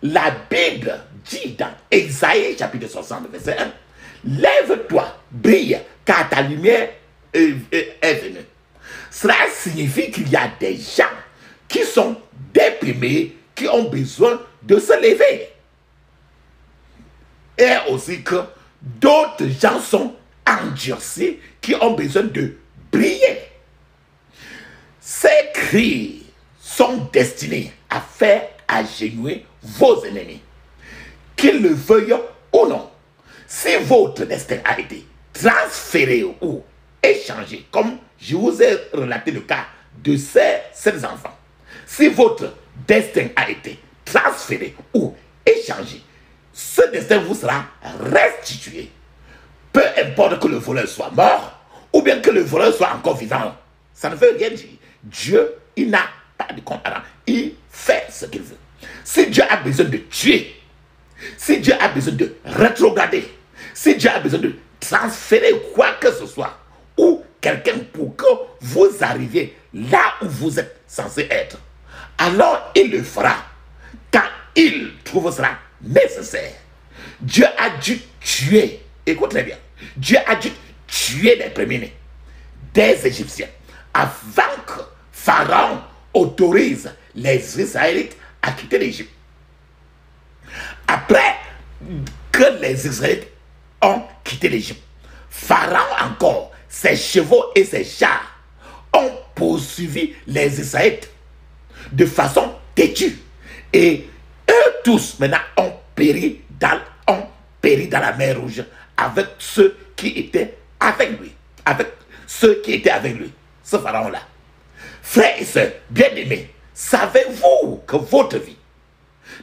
La Bible dit dans Ésaïe chapitre 60, verset 1, lève-toi, brille, car ta lumière est venue. Cela signifie qu'il y a des gens qui sont déprimés, qui ont besoin de se lever. Et aussi que d'autres gens sont endurcis, qui ont besoin de briller. Ces cris sont destinés à faire agenouiller vos ennemis, qu'ils le veuillent ou non. Si votre destin a été transféré ou échangé, comme je vous ai relaté le cas de ces enfants, si votre destin a été transféré ou échangé, ce destin vous sera restitué. Peu importe que le voleur soit mort ou bien que le voleur soit encore vivant, ça ne veut rien dire. Dieu, il n'a pas de compte à rendre. Il fait ce qu'il veut. Si Dieu a besoin de tuer, si Dieu a besoin de rétrograder, si Dieu a besoin de transférer quoi que ce soit, ou quelqu'un pour que vous arriviez là où vous êtes censé être, alors il le fera quand il trouve cela nécessaire. Dieu a dû tuer, écoute très bien, Dieu a dû tuer les premiers-nés des Égyptiens avant que Pharaon autorise les Israélites à quitter l'Égypte. Après que les Israélites ont quitté l'Égypte, Pharaon encore, ses chevaux et ses chars ont poursuivi les Israélites de façon têtue. Et eux tous maintenant ont péri dans la mer Rouge avec ceux qui étaient avec lui. Avec ceux qui étaient avec lui. Ce pharaon-là. Frères et sœurs, bien-aimés, savez-vous que votre vie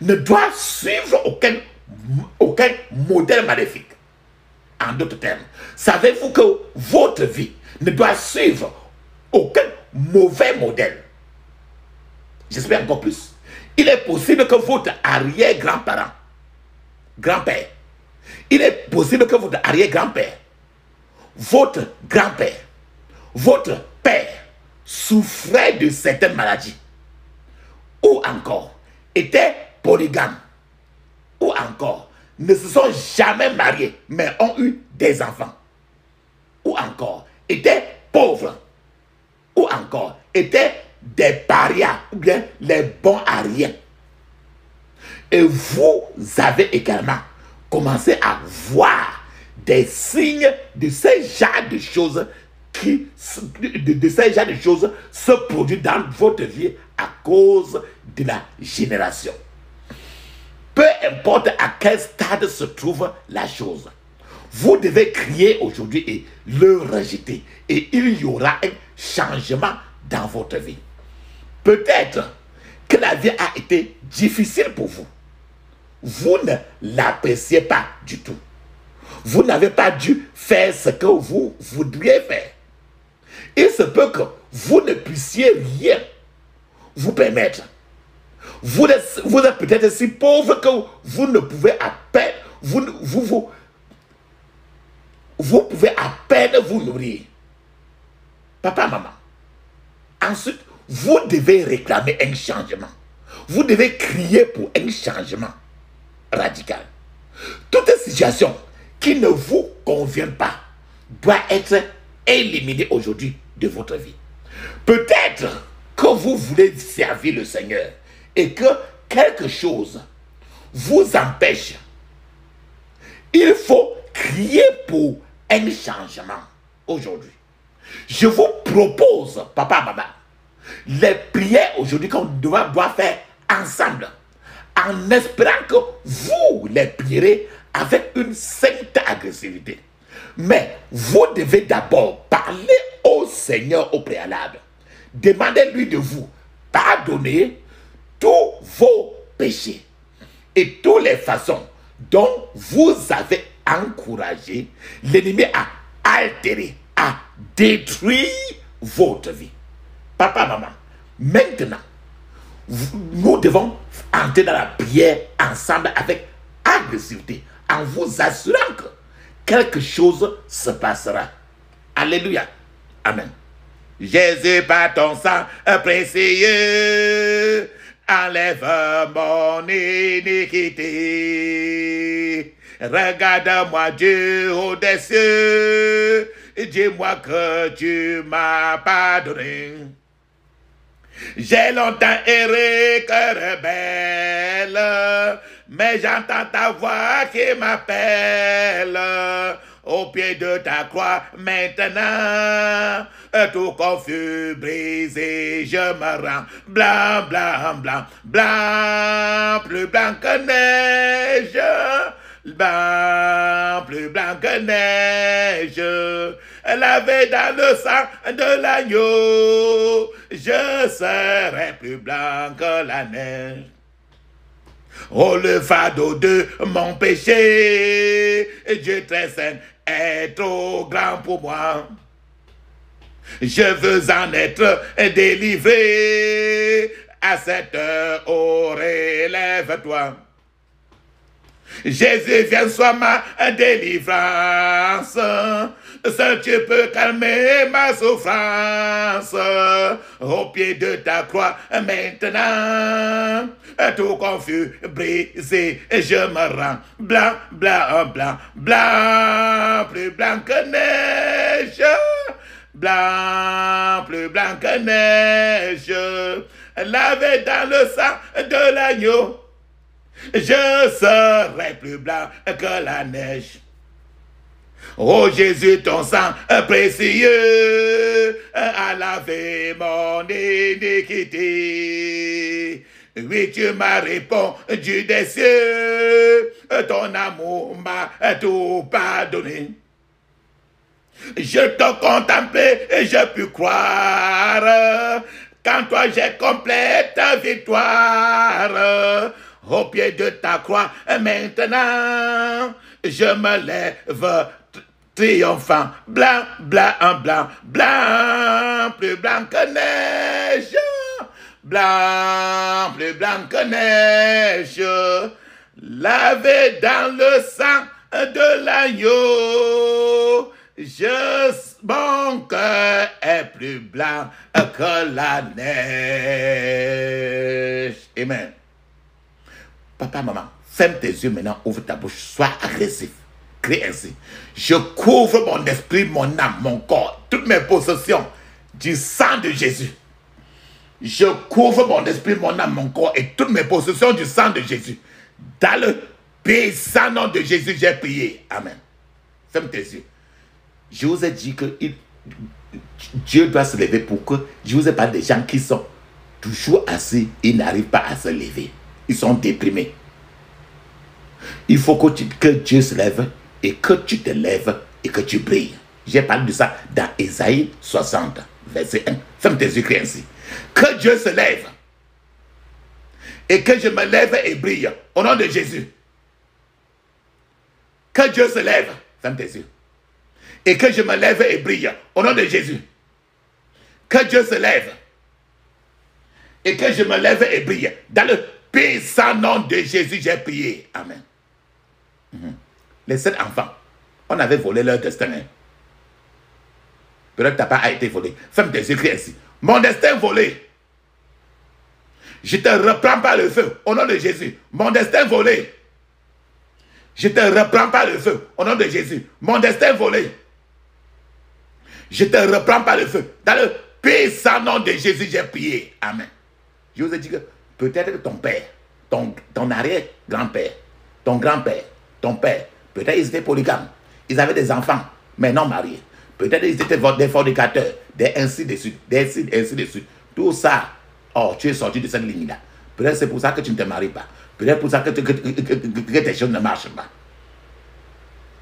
ne doit suivre aucun modèle maléfique? En d'autres termes, savez-vous que votre vie ne doit suivre aucun mauvais modèle? J'espère encore plus. Il est possible que votre arrière-grand-parent, grand-père, il est possible que votre arrière-grand-père, votre grand-père, votre père souffrait de certaines maladies, ou encore était polygame, ou encore ne se sont jamais mariés mais ont eu des enfants, ou encore étaient pauvres, ou encore étaient des parias ou bien les bons à rien. Et vous avez également commencé à voir des signes de ces genres de choses se produisent dans votre vie à cause de la génération. Peu importe à quel stade se trouve la chose, vous devez crier aujourd'hui et le rejeter. Et il y aura un changement dans votre vie. Peut-être que la vie a été difficile pour vous. Vous ne l'appréciez pas du tout. Vous n'avez pas dû faire ce que vous voudriez faire. Il se peut que vous ne puissiez rien vous permettre. Vous êtes peut-être si pauvre que vous ne pouvez à peine vous pouvez à peine vous nourrir. Papa, maman. Ensuite, vous devez réclamer un changement. Vous devez crier pour un changement radical. Toute situation qui ne vous convient pas doit être éliminée aujourd'hui de votre vie. Peut-être que vous voulez servir le Seigneur et que quelque chose vous empêche. Il faut crier pour un changement aujourd'hui. Je vous propose, papa, maman, les prières aujourd'hui qu'on doit faire ensemble, en espérant que vous les prierez avec une sainte agressivité. Mais vous devez d'abord parler au Seigneur au préalable. Demandez-lui de vous pardonner tous vos péchés et toutes les façons dont vous avez encouragé l'ennemi à altérer, à détruire votre vie. Papa, maman, maintenant, nous devons entrer dans la prière ensemble avec agressivité, en vous assurant que quelque chose se passera. Alléluia. Amen. Jésus, par ton sang précieux, enlève mon iniquité. Regarde-moi, Dieu au des cieux, dis-moi que tu m'as pardonné. J'ai longtemps erré, cœur rebelle, mais j'entends ta voix qui m'appelle. Au pied de ta croix, maintenant, tout confus, brisé, je me rends blanc, blanc, blanc, blanc, plus blanc que neige, blanc, plus blanc que neige, lavé dans le sang de l'agneau, je serai plus blanc que la neige. Oh, le fardeau de mon péché, Dieu très saint est trop grand pour moi. Je veux en être délivré. À cette heure, oh, relève-toi. Jésus, viens, sois ma délivrance. Seul tu peux calmer ma souffrance. Au pied de ta croix, maintenant, tout confus, brisé, je me rends blanc, blanc, blanc, blanc, plus blanc que neige. Blanc, plus blanc que neige, lavé dans le sang de l'agneau. Je serai plus blanc que la neige. Oh Jésus, ton sang précieux a lavé mon iniquité. Oui, tu m'as répondu des cieux, ton amour m'a tout pardonné. Je te contemplais et je pus croire qu'en toi j'ai complète victoire. Au pied de ta croix, maintenant, je me lève triomphant, blanc, blanc, blanc, blanc, plus blanc que neige, blanc, plus blanc que neige, lavé dans le sang de l'agneau. Mon cœur est plus blanc que la neige. Amen. Papa, maman, ferme tes yeux maintenant, ouvre ta bouche, sois agressif. Crie ainsi. Je couvre mon esprit, mon âme, mon corps, toutes mes possessions du sang de Jésus. Je couvre mon esprit, mon âme, mon corps et toutes mes possessions du sang de Jésus. Dans le puissant nom de Jésus, j'ai prié. Amen. Ferme tes yeux. Je vous ai dit que Dieu doit se lever pour que... Je vous ai parlé des gens qui sont toujours assis, ils n'arrivent pas à se lever. Ils sont déprimés. Il faut que Dieu se lève et que tu te lèves et que tu brilles. J'ai parlé de ça dans Ésaïe 60, verset 1. Ferme tes yeux, crie ainsi. Que Dieu se lève et que je me lève et brille au nom de Jésus. Que Dieu se lève, ferme tes yeux, et que je me lève et brille au nom de Jésus. Que Dieu se lève et que je me lève et brille. Dans le puissant nom de Jésus, j'ai prié. Amen. Les 7 enfants, on avait volé leur destin. Peut-être ta part a été volé. Ferme tes yeux, crie ainsi. Mon destin volé. Je te reprends par le feu au nom de Jésus. Mon destin volé. Je te reprends par le feu au nom de Jésus. Mon destin volé. Je te reprends par le feu. Dans le puissant nom de Jésus, j'ai prié. Amen. Je vous ai dit que peut-être que ton père, ton arrière-grand-père, ton grand-père, ton père, peut-être ils étaient polygames. Ils avaient des enfants, mais non mariés. Peut-être ils étaient des fornicateurs, des ainsi de suite, ainsi de suite. Tout ça, oh, tu es sorti de cette ligne-là. Peut-être c'est pour ça que tu ne te maries pas. Peut-être pour ça que tes choses ne marchent pas.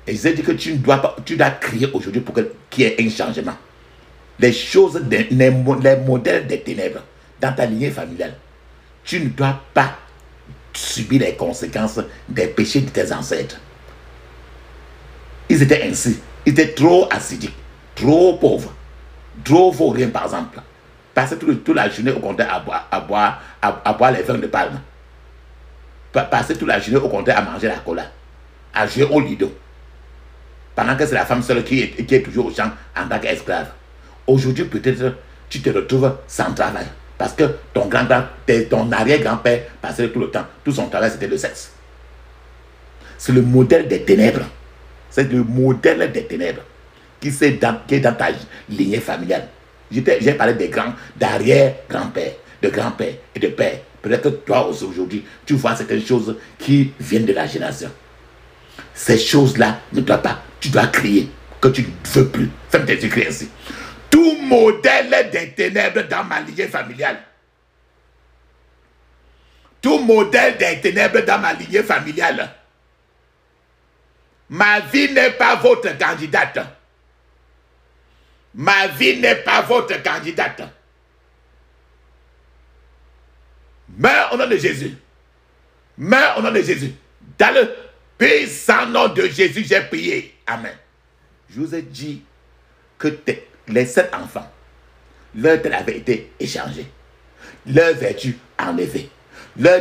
Et je dis que tu dois crier aujourd'hui pour qu'il y ait un changement. Les choses, les modèles des ténèbres dans ta lignée familiale, tu ne dois pas subir les conséquences des péchés de tes ancêtres. Ils étaient ainsi. Ils étaient trop acidiques, trop pauvres, trop vauriens par exemple. Passaient toute la journée au comptoir à boire les vins de palme. Passaient toute la journée au comptoir à manger la cola, à jouer au lido. Pendant que c'est la femme seule qui est toujours au champ en tant qu'esclave. Aujourd'hui, peut-être, tu te retrouves sans travail. Parce que ton arrière-grand-père passait tout le temps. Tout son travail, c'était le sexe. C'est le modèle des ténèbres. C'est le modèle des ténèbres qui est dans ta lignée familiale. J'ai parlé d'arrière-grand-père, de grand-père et de père. Peut-être que toi aussi aujourd'hui, tu vois certaines choses qui viennent de la génération. Ces choses-là ne doivent pas. Tu dois crier que tu ne veux plus. Fais-moi tes yeux ainsi. Tout modèle des ténèbres dans ma lignée familiale. Tout modèle des ténèbres dans ma lignée familiale. Ma vie n'est pas votre candidate. Ma vie n'est pas votre candidate. Meurs au nom de Jésus. Meurs au nom de Jésus. Dans le puissant nom de Jésus, j'ai prié. Amen. Je vous ai dit que les 7 enfants, leur tête avait été échangée. Leur vertu enlevée. Leur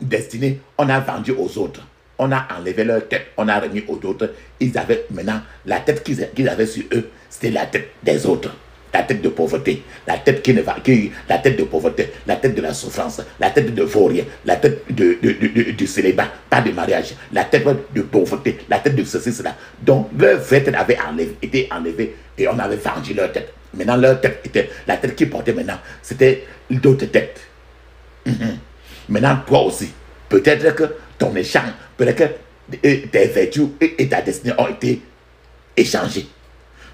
destinée, on a vendu aux autres. On a enlevé leur tête, on a remis aux autres. Ils avaient maintenant la tête qu'ils avaient sur eux, c'était la tête des autres. La tête de pauvreté, la tête la tête de pauvreté, la tête de la souffrance, la tête de vaurien, la tête du célibat, pas de mariage, la tête de pauvreté, la tête de ceci, cela. Donc leur vraie tête avait été enlevée et on avait vendu leur tête. Maintenant leur tête était, la tête qu'ils portaient maintenant, c'était d'autres têtes. Maintenant toi aussi, peut-être que ton échange, peut-être que tes vertus et ta destinée ont été échangées.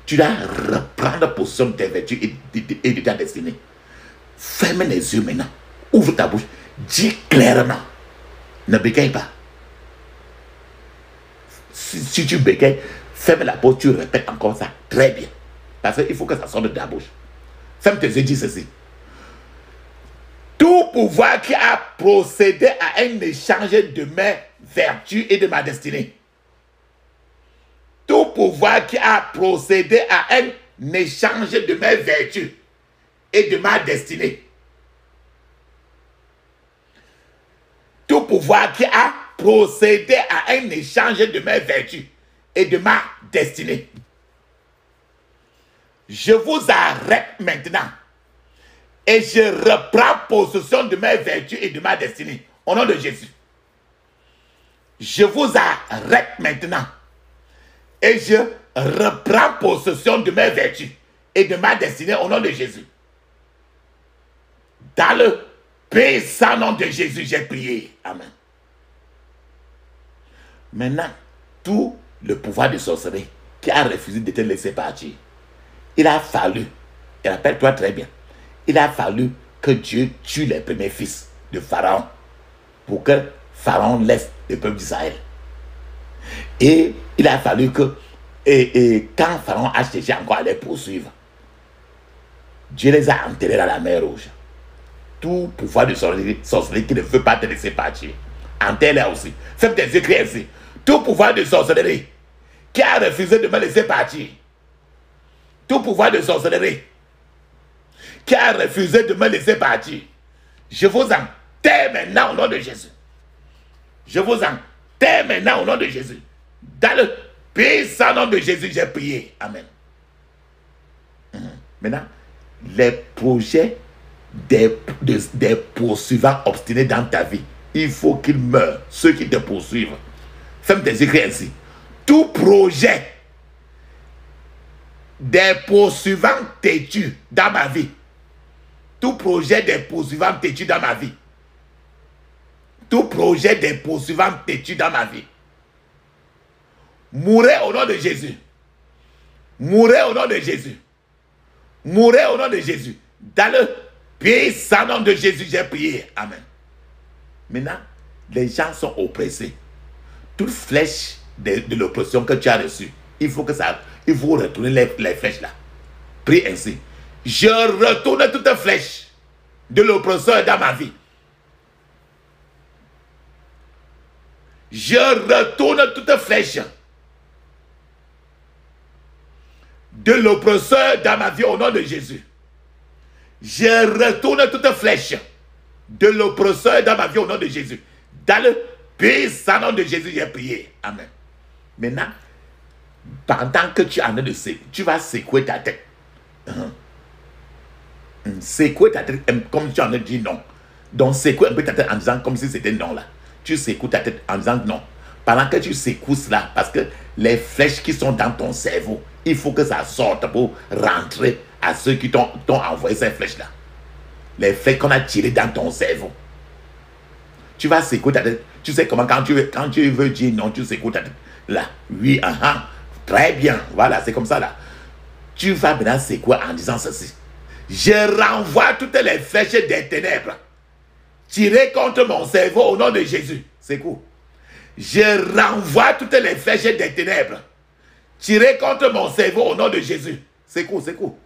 Tu dois reprendre possession de tes vertus et de ta destinée. Ferme les yeux maintenant. Ouvre ta bouche. Dis clairement. Ne bégaye pas. Si tu bégayes, ferme la bouche, tu répètes encore ça. Très bien. Parce qu'il faut que ça sorte de ta bouche. Ferme tes yeux, dis ceci. Tout pouvoir qui a procédé à un échange de mes vertus et de ma destinée. Tout pouvoir qui a procédé à un échange de mes vertus et de ma destinée. Tout pouvoir qui a procédé à un échange de mes vertus et de ma destinée. Je vous arrête maintenant et je reprends possession de mes vertus et de ma destinée. Au nom de Jésus. Je vous arrête maintenant. Et je reprends possession de mes vertus et de ma destinée au nom de Jésus. Dans le puissant nom de Jésus, j'ai prié. Amen. Maintenant, tout le pouvoir de sorcellerie qui a refusé de te laisser partir, il a fallu, et rappelle-toi très bien, il a fallu que Dieu tue les premiers fils de Pharaon pour que Pharaon laisse le peuple d'Israël. Et il a fallu que, et quand Pharaon a cherché encore à les poursuivre, Dieu les a enterrés dans la mer Rouge. Tout pouvoir de sorcellerie qui ne veut pas te laisser partir, enterre-les aussi. Fais tes écrits ainsi. Tout pouvoir de sorcellerie qui a refusé de me laisser partir, tout pouvoir de sorcellerie qui a refusé de me laisser partir, je vous enterre maintenant au nom de Jésus. Je vous enterre maintenant au nom de Jésus. Dans le puissant nom de Jésus, j'ai prié. Amen. Maintenant, les projets des poursuivants obstinés dans ta vie, il faut qu'ils meurent, ceux qui te poursuivent. Fais tes écrits ainsi. Tout projet des poursuivants têtus dans ma vie, tout projet des poursuivants têtus dans ma vie, tout projet des poursuivants têtus dans ma vie, mourez au nom de Jésus. Mourez au nom de Jésus. Mourez au nom de Jésus. Dans le puissant nom de Jésus, j'ai prié. Amen. Maintenant, les gens sont oppressés. Toute flèche de l'oppression que tu as reçue. Il faut retourner les flèches là. Prie ainsi. Je retourne toute flèche de l'oppresseur dans ma vie. Je retourne toute flèche de l'oppresseur dans ma vie au nom de Jésus. Je retourne toute flèche de l'oppresseur dans ma vie au nom de Jésus. Dans le puissant nom de Jésus, j'ai prié. Amen. Maintenant, pendant que tu es en train de secouer, tu vas secouer ta tête. Secouer ta tête comme tu en as dit non. Donc secouer un peu ta tête en disant comme si c'était non là. Tu secoues ta tête en disant non. Pendant que tu secoues cela, parce que les flèches qui sont dans ton cerveau, il faut que ça sorte pour rentrer à ceux qui t'ont envoyé ces flèches-là. Les flèches qu'on a tirées dans ton cerveau. Tu vas secouer ta tête. Tu sais comment quand tu veux dire non, tu secoues ta tête. Là, oui, très bien. Voilà, c'est comme ça là. Tu vas maintenant secouer en disant ceci. Je renvoie toutes les flèches des ténèbres tirées contre mon cerveau au nom de Jésus. Secoue. Je renvoie toutes les flèches des ténèbres tirées contre mon cerveau au nom de Jésus. Secoue.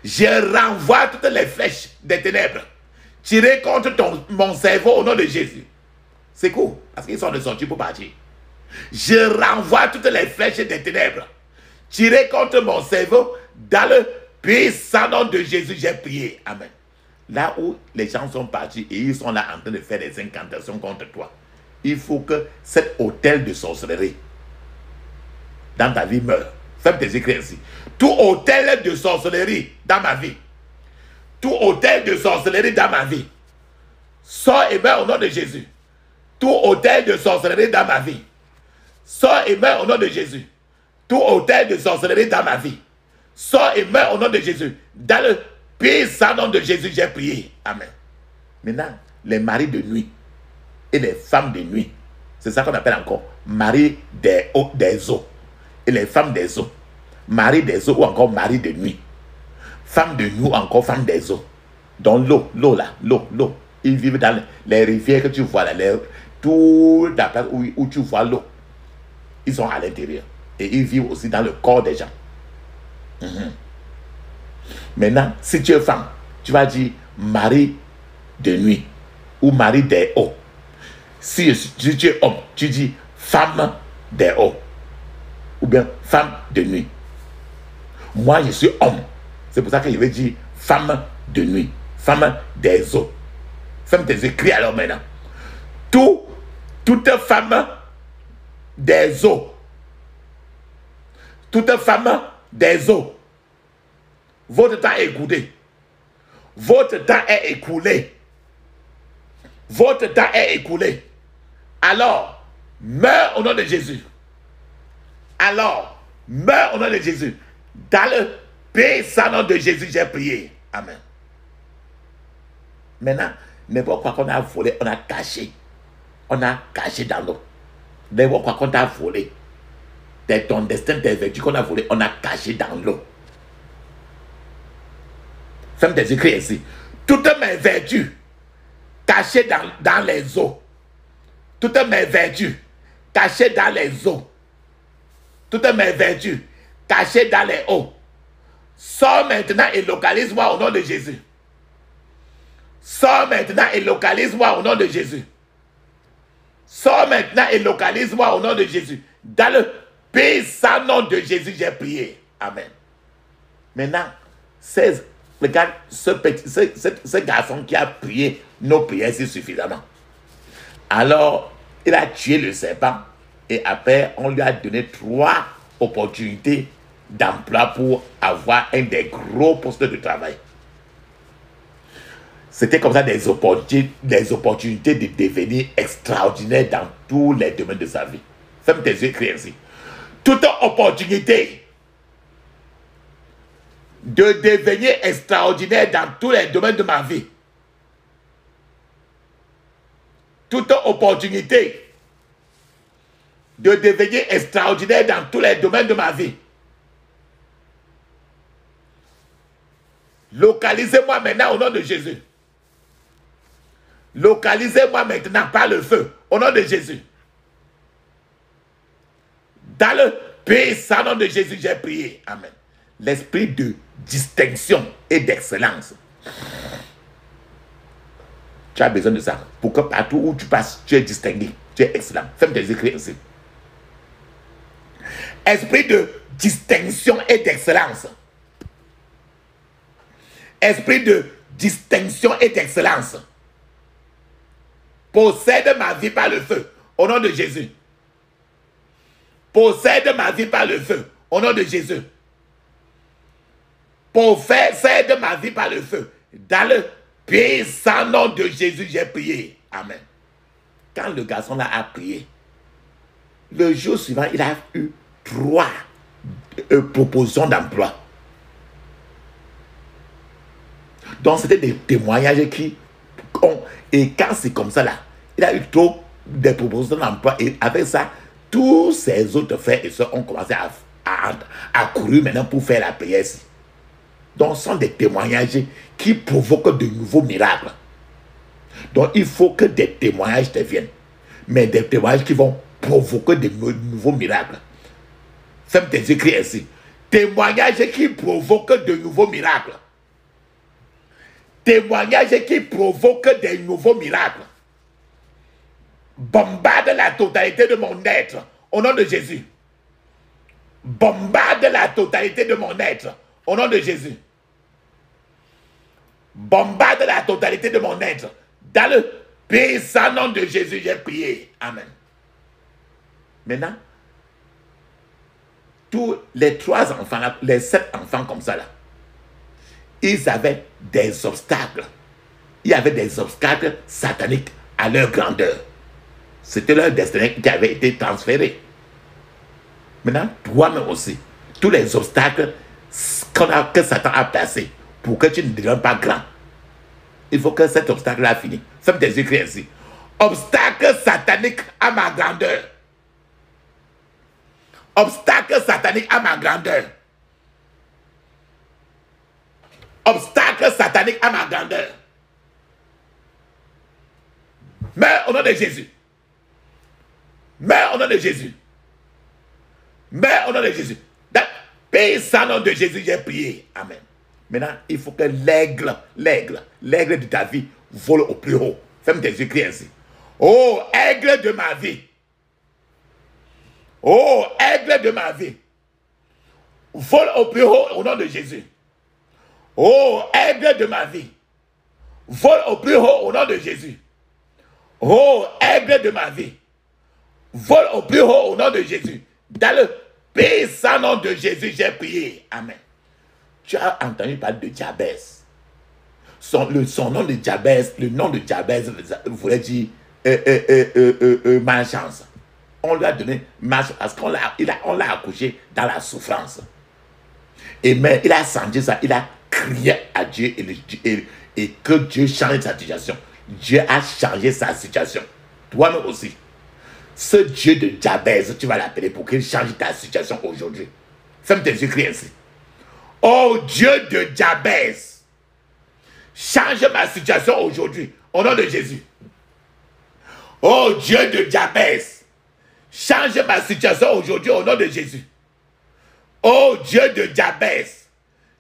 Je renvoie toutes les flèches des ténèbres tirées contre mon cerveau au nom de Jésus. Secoue. Parce qu'ils sont de sortie pour partir. Je renvoie toutes les flèches des ténèbres tirées contre mon cerveau dans le puissant nom de Jésus. J'ai prié. Amen. Là où les gens sont partis et ils sont là en train de faire des incantations contre toi, il faut que cet hôtel de sorcellerie dans ta vie meure. Fais tes écrits ainsi. Tout hôtel de sorcellerie dans ma vie, tout hôtel de sorcellerie dans ma vie, sors et meurs au nom de Jésus. Tout hôtel de sorcellerie dans ma vie, sors et meurs au nom de Jésus. Tout hôtel de sorcellerie dans ma vie, sors et meurs au nom de Jésus. Dans le puissant nom de Jésus, j'ai prié. Amen. Maintenant, les maris de nuit et les femmes de nuit, c'est ça qu'on appelle encore mari des eaux. Et les femmes des eaux, mari des eaux ou encore mari de nuit. Femme de nuit ou encore femme des eaux. Dans l'eau là, l'eau. Ils vivent dans les rivières que tu vois là, toute la place où tu vois l'eau. Ils sont à l'intérieur. Et ils vivent aussi dans le corps des gens. Maintenant, si tu es femme, tu vas dire mari de nuit ou mari des eaux. Si tu es homme, tu dis femme des eaux ou bien femme de nuit. Moi, je suis homme. C'est pour ça que je vais dire femme de nuit, femme des eaux. Femme des écrits alors maintenant. Toute femme des eaux. Toute femme des eaux. Votre temps est écoulé. Votre temps est écoulé. Votre temps est écoulé. Alors, meurs au nom de Jésus. Alors, meurs au nom de Jésus. Dans le puissant nom de Jésus, j'ai prié. Amen. Maintenant, n'importe quoi qu'on a volé, on a caché. On a caché dans l'eau. N'importe quoi qu'on a volé. Ton destin, tes vertus qu'on a volé, on a caché dans l'eau. Fais tes écrits ici. Toutes mes vertus cachées dans les eaux. Toutes mes vertus cachées dans les eaux. Toutes mes vertus cachées dans les eaux. Sors maintenant et localise-moi au nom de Jésus. Sors maintenant et localise-moi au nom de Jésus. Sors maintenant et localise-moi au nom de Jésus. Dans le puissant nom de Jésus, j'ai prié. Amen. Maintenant, regarde ce garçon qui a prié nos prières si suffisamment. Alors, il a tué le serpent et après, on lui a donné 3 opportunités d'emploi pour avoir un des gros postes de travail. C'était comme ça des opportunités de devenir extraordinaire dans tous les domaines de sa vie. Ferme tes yeux, écris ainsi. Toute opportunité de devenir extraordinaire dans tous les domaines de ma vie. Toute opportunité de devenir extraordinaire dans tous les domaines de ma vie. Localisez-moi maintenant au nom de Jésus. Localisez-moi maintenant par le feu au nom de Jésus. Dans le puissant nom de Jésus, j'ai prié. Amen. L'esprit de distinction et d'excellence. Tu as besoin de ça. Pour que partout où tu passes, tu es distingué. Tu es excellent. Fais-moi tes écrits ici. Esprit de distinction et d'excellence. Esprit de distinction et d'excellence. Possède ma vie par le feu. Au nom de Jésus. Possède ma vie par le feu. Au nom de Jésus. Possède ma vie par le feu. Dans le puissant nom de Jésus, j'ai prié. Amen. Quand le garçon là a prié, le jour suivant, il a eu 3 propositions d'emploi. Donc, c'était des témoignages qui ont... Et quand c'est comme ça là, il a eu trop de propositions d'emploi. Et avec ça, tous ses autres frères et soeurs ont commencé à courir maintenant pour faire la prière ici. Donc, ce sont des témoignages qui provoquent de nouveaux miracles. Donc, il faut que des témoignages deviennent. Mais des témoignages qui vont provoquer de nouveaux miracles. Fais tes écrits ainsi. Témoignages qui provoquent de nouveaux miracles. Témoignages qui provoquent des nouveaux miracles. Bombarde la totalité de mon être. Au nom de Jésus. Bombarde la totalité de mon être. Au nom de Jésus. Bombarde la totalité de mon être. Dans le puissant nom de Jésus, j'ai prié. Amen. Maintenant, tous les 3 enfants, là, les 7 enfants comme ça, là, ils avaient des obstacles. Il y avait des obstacles sataniques à leur grandeur. C'était leur destin qui avait été transféré. Maintenant, toi-même aussi, tous les obstacles que Satan a placés pour que tu ne deviennes pas grand, il faut que cet obstacle-là finisse. Fais tes écrits ainsi. Obstacle satanique à ma grandeur. Obstacle satanique à ma grandeur. Obstacle satanique à ma grandeur. Meurs au nom de Jésus. Meurs au nom de Jésus. Meurs au nom de Jésus. Dans le puissant nom de Jésus, j'ai prié. Amen. Maintenant, il faut que l'aigle de ta vie vole au plus haut. Fais-moi tes écrits ainsi. Oh, aigle de ma vie. Oh, aigle de ma vie. Vole au plus haut au nom de Jésus. Oh, aigle de ma vie. Vole au plus haut au nom de Jésus. Oh, aigle de ma vie. Vole au plus haut au nom de Jésus. Dans le puissant nom de Jésus, j'ai prié. Amen. Tu as entendu parler de Jabez. Son nom de Jabez, le nom de Jabez voulait dire malchance. On lui a donné malchance parce qu'on l'a accouché dans la souffrance. Et mais il a senti ça, il a crié à Dieu et que Dieu change sa situation. Dieu a changé sa situation. Toi-même aussi. Ce Dieu de Jabez, tu vas l'appeler pour qu'il change ta situation aujourd'hui. Fais-moi tes écrits ainsi. Oh Dieu de Jabez, change ma situation aujourd'hui au nom de Jésus. Oh Dieu de Jabez, change ma situation aujourd'hui au nom de Jésus. Oh Dieu de Jabez,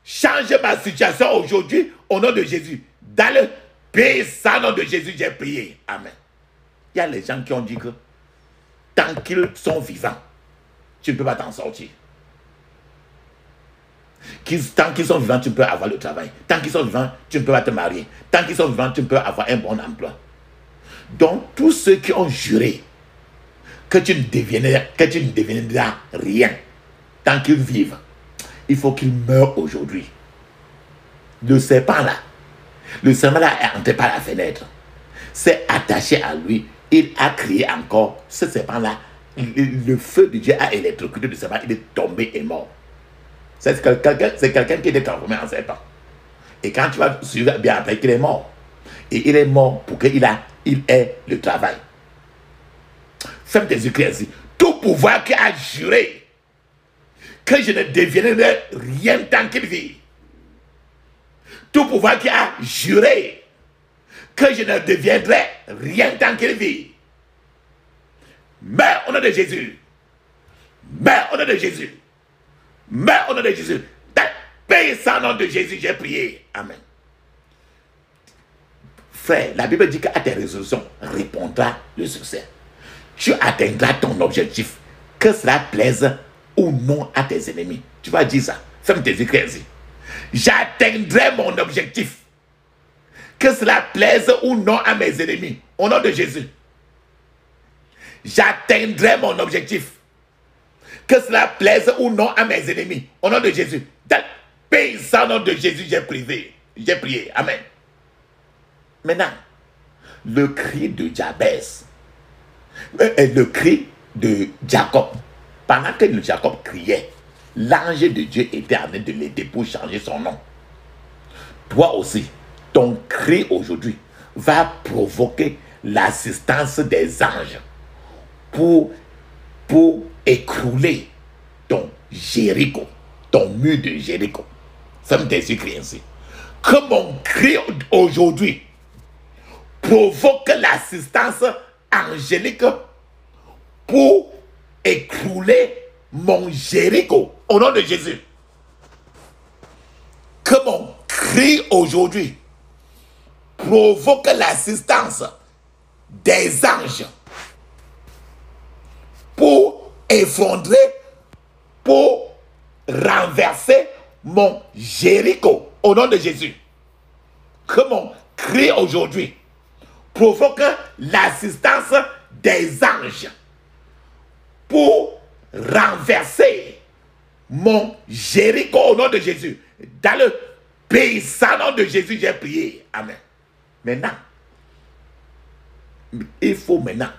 change ma situation aujourd'hui au nom de Jésus. Dans le puissant nom de Jésus, j'ai prié. Amen. Il y a les gens qui ont dit que tant qu'ils sont vivants, tu ne peux pas t'en sortir. Tant qu'ils sont vivants, tu peux avoir le travail. Tant qu'ils sont vivants, tu ne peux pas te marier. Tant qu'ils sont vivants, tu peux avoir un bon emploi. Donc, tous ceux qui ont juré que tu ne deviendras rien tant qu'ils vivent, il faut qu'ils meurent aujourd'hui. Le serpent là est entré par la fenêtre, s'est attaché à lui, il a crié encore. Ce serpent là, le feu de Dieu a électrocuté le serpent, il est tombé et mort. C'est quelqu'un qui était transformé en serpent. Et quand tu vas suivre bien après qu'il est mort. Et il est mort pour qu'il ait le travail. Fais tes écrits ainsi. Tout pouvoir qui a juré que je ne deviendrai rien tant qu'il vit. Tout pouvoir qui a juré que je ne deviendrai rien tant qu'il vit. Meurs au nom de Jésus. Meurs au nom de Jésus. Meurs au nom de Jésus. Paix sans nom de Jésus, j'ai prié. Amen. Frère, la Bible dit qu'à tes résolutions répondra le succès. Tu atteindras ton objectif. Que cela plaise ou non à tes ennemis. Tu vas dire ça. Ferme tes yeux, ainsi. J'atteindrai mon objectif. Que cela plaise ou non à mes ennemis. Au nom de Jésus. J'atteindrai mon objectif. Que cela plaise ou non à mes ennemis. Au nom de Jésus. Dans le puissant nom de Jésus, j'ai prié. Amen. Maintenant, le cri de Jabez, le cri de Jacob, pendant que Jacob criait, l'ange de Dieu était en train de l'aider pour changer son nom. Toi aussi, ton cri aujourd'hui va provoquer l'assistance des anges pour écrouler ton Jéricho, ton mur de Jéricho. Ferme tes yeux, crie ainsi. Que mon cri aujourd'hui provoque l'assistance angélique pour écrouler mon Jéricho au nom de Jésus. Que mon cri aujourd'hui provoque l'assistance des anges pour effondrer, pour renverser mon Jéricho au nom de Jésus. Que mon cri aujourd'hui provoque l'assistance des anges pour renverser mon Jéricho au nom de Jésus. Dans le puissant nom de Jésus, j'ai prié. Amen. Maintenant, il faut maintenant,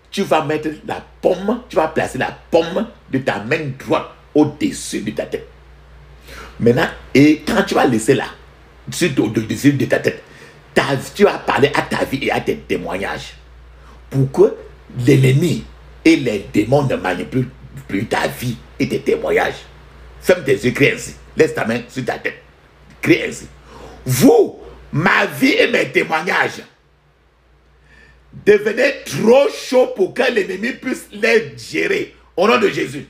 tu vas mettre la paume, tu vas placer la paume de ta main droite au-dessus de ta tête. Maintenant, et quand tu vas laisser là, au-dessus de ta tête, tu vas parler à ta vie et à tes témoignages pour que l'ennemi et les démons ne manipulent plus ta vie et tes témoignages. Ferme tes yeux, crie ainsi. Laisse ta main sur ta tête. Crie ainsi. Vous, ma vie et mes témoignages, devenez trop chaud pour que l'ennemi puisse les gérer. Au nom de Jésus.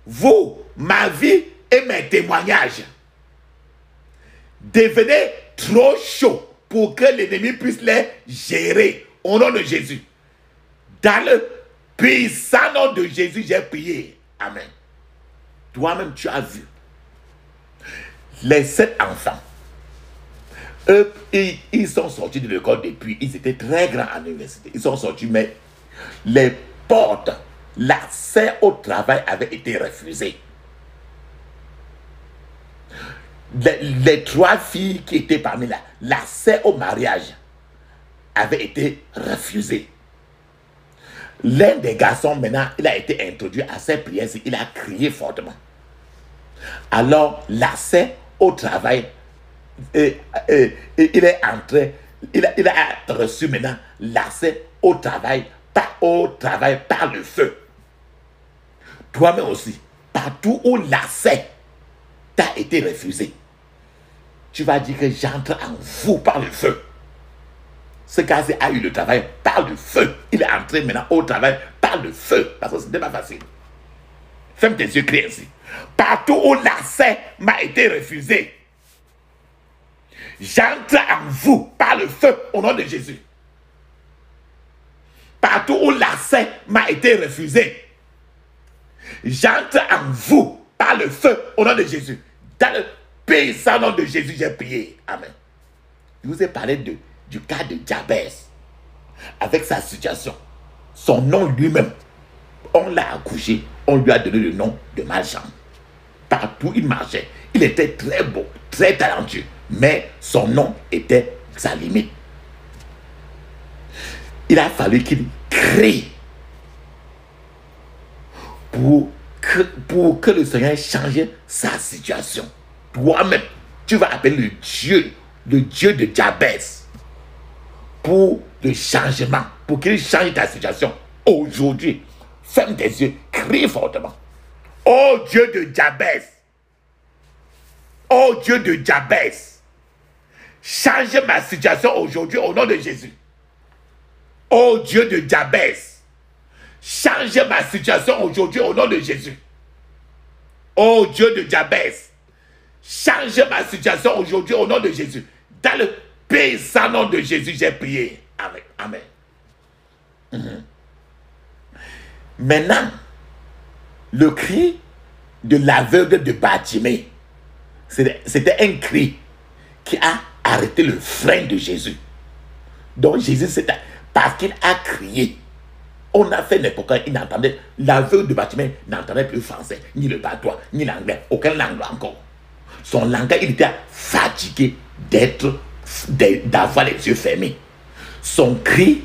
Vous, ma vie et mes témoignages, devenez trop chaud pour que l'ennemi puisse les gérer. Au nom de Jésus. Dans le puissant nom de Jésus, j'ai prié. Amen. Toi-même, tu as vu. Les 7 enfants, eux, ils sont sortis de l'école depuis. Ils étaient très grands à l'université. Ils sont sortis, mais les portes, l'accès au travail avait été refusé. Les 3 filles qui étaient parmi là, l'accès au mariage avait été refusé. L'un des garçons, maintenant, il a été introduit à ses prières, il a crié fortement. Alors, l'accès au travail, il est entré, il a reçu maintenant l'accès au travail par le feu. Toi-même aussi, partout où l'accès t'a été refusé, tu vas dire que j'entre en vous par le feu. Ce gars a eu le travail par le feu. Il est entré maintenant au travail par le feu. Parce que ce n'était pas facile. Ferme tes yeux, crie ainsi. Partout où l'accès m'a été refusé, j'entre en vous par le feu au nom de Jésus. Partout où l'accès m'a été refusé, j'entre en vous par le feu au nom de Jésus. Dans le puissant nom de Jésus, j'ai prié. Amen. Je vous ai parlé du cas de Jabez, avec sa situation. Son nom lui-même, on l'a accouché, on lui a donné le nom de malchant. Partout il marchait, il était très beau, très talentueux, mais son nom était sa limite. Il a fallu qu'il crie pour que le Seigneur change sa situation. Toi-même, tu vas appeler le Dieu de Jabez, pour le changement, pour qu'il change ta situation. Aujourd'hui, ferme tes yeux, crie fortement. Oh Dieu de Jabez, oh Dieu de Jabez, change ma situation aujourd'hui au nom de Jésus. Oh Dieu de Jabez, change ma situation aujourd'hui au nom de Jésus. Oh Dieu de Jabez, change ma situation aujourd'hui au nom de Jésus. Dans le puissant nom de Jésus, j'ai prié. Amen. Maintenant, le cri de l'aveugle de Bartimée, c'était un cri qui a arrêté le frein de Jésus. Donc Jésus, parce qu'il a crié, on a fait n'importe quoi, il n'entendait, l'aveugle de Bartimée n'entendait plus le français, ni le patois, ni l'anglais, aucun langue encore. Son langage, il était fatigué d'avoir les yeux fermés. Son cri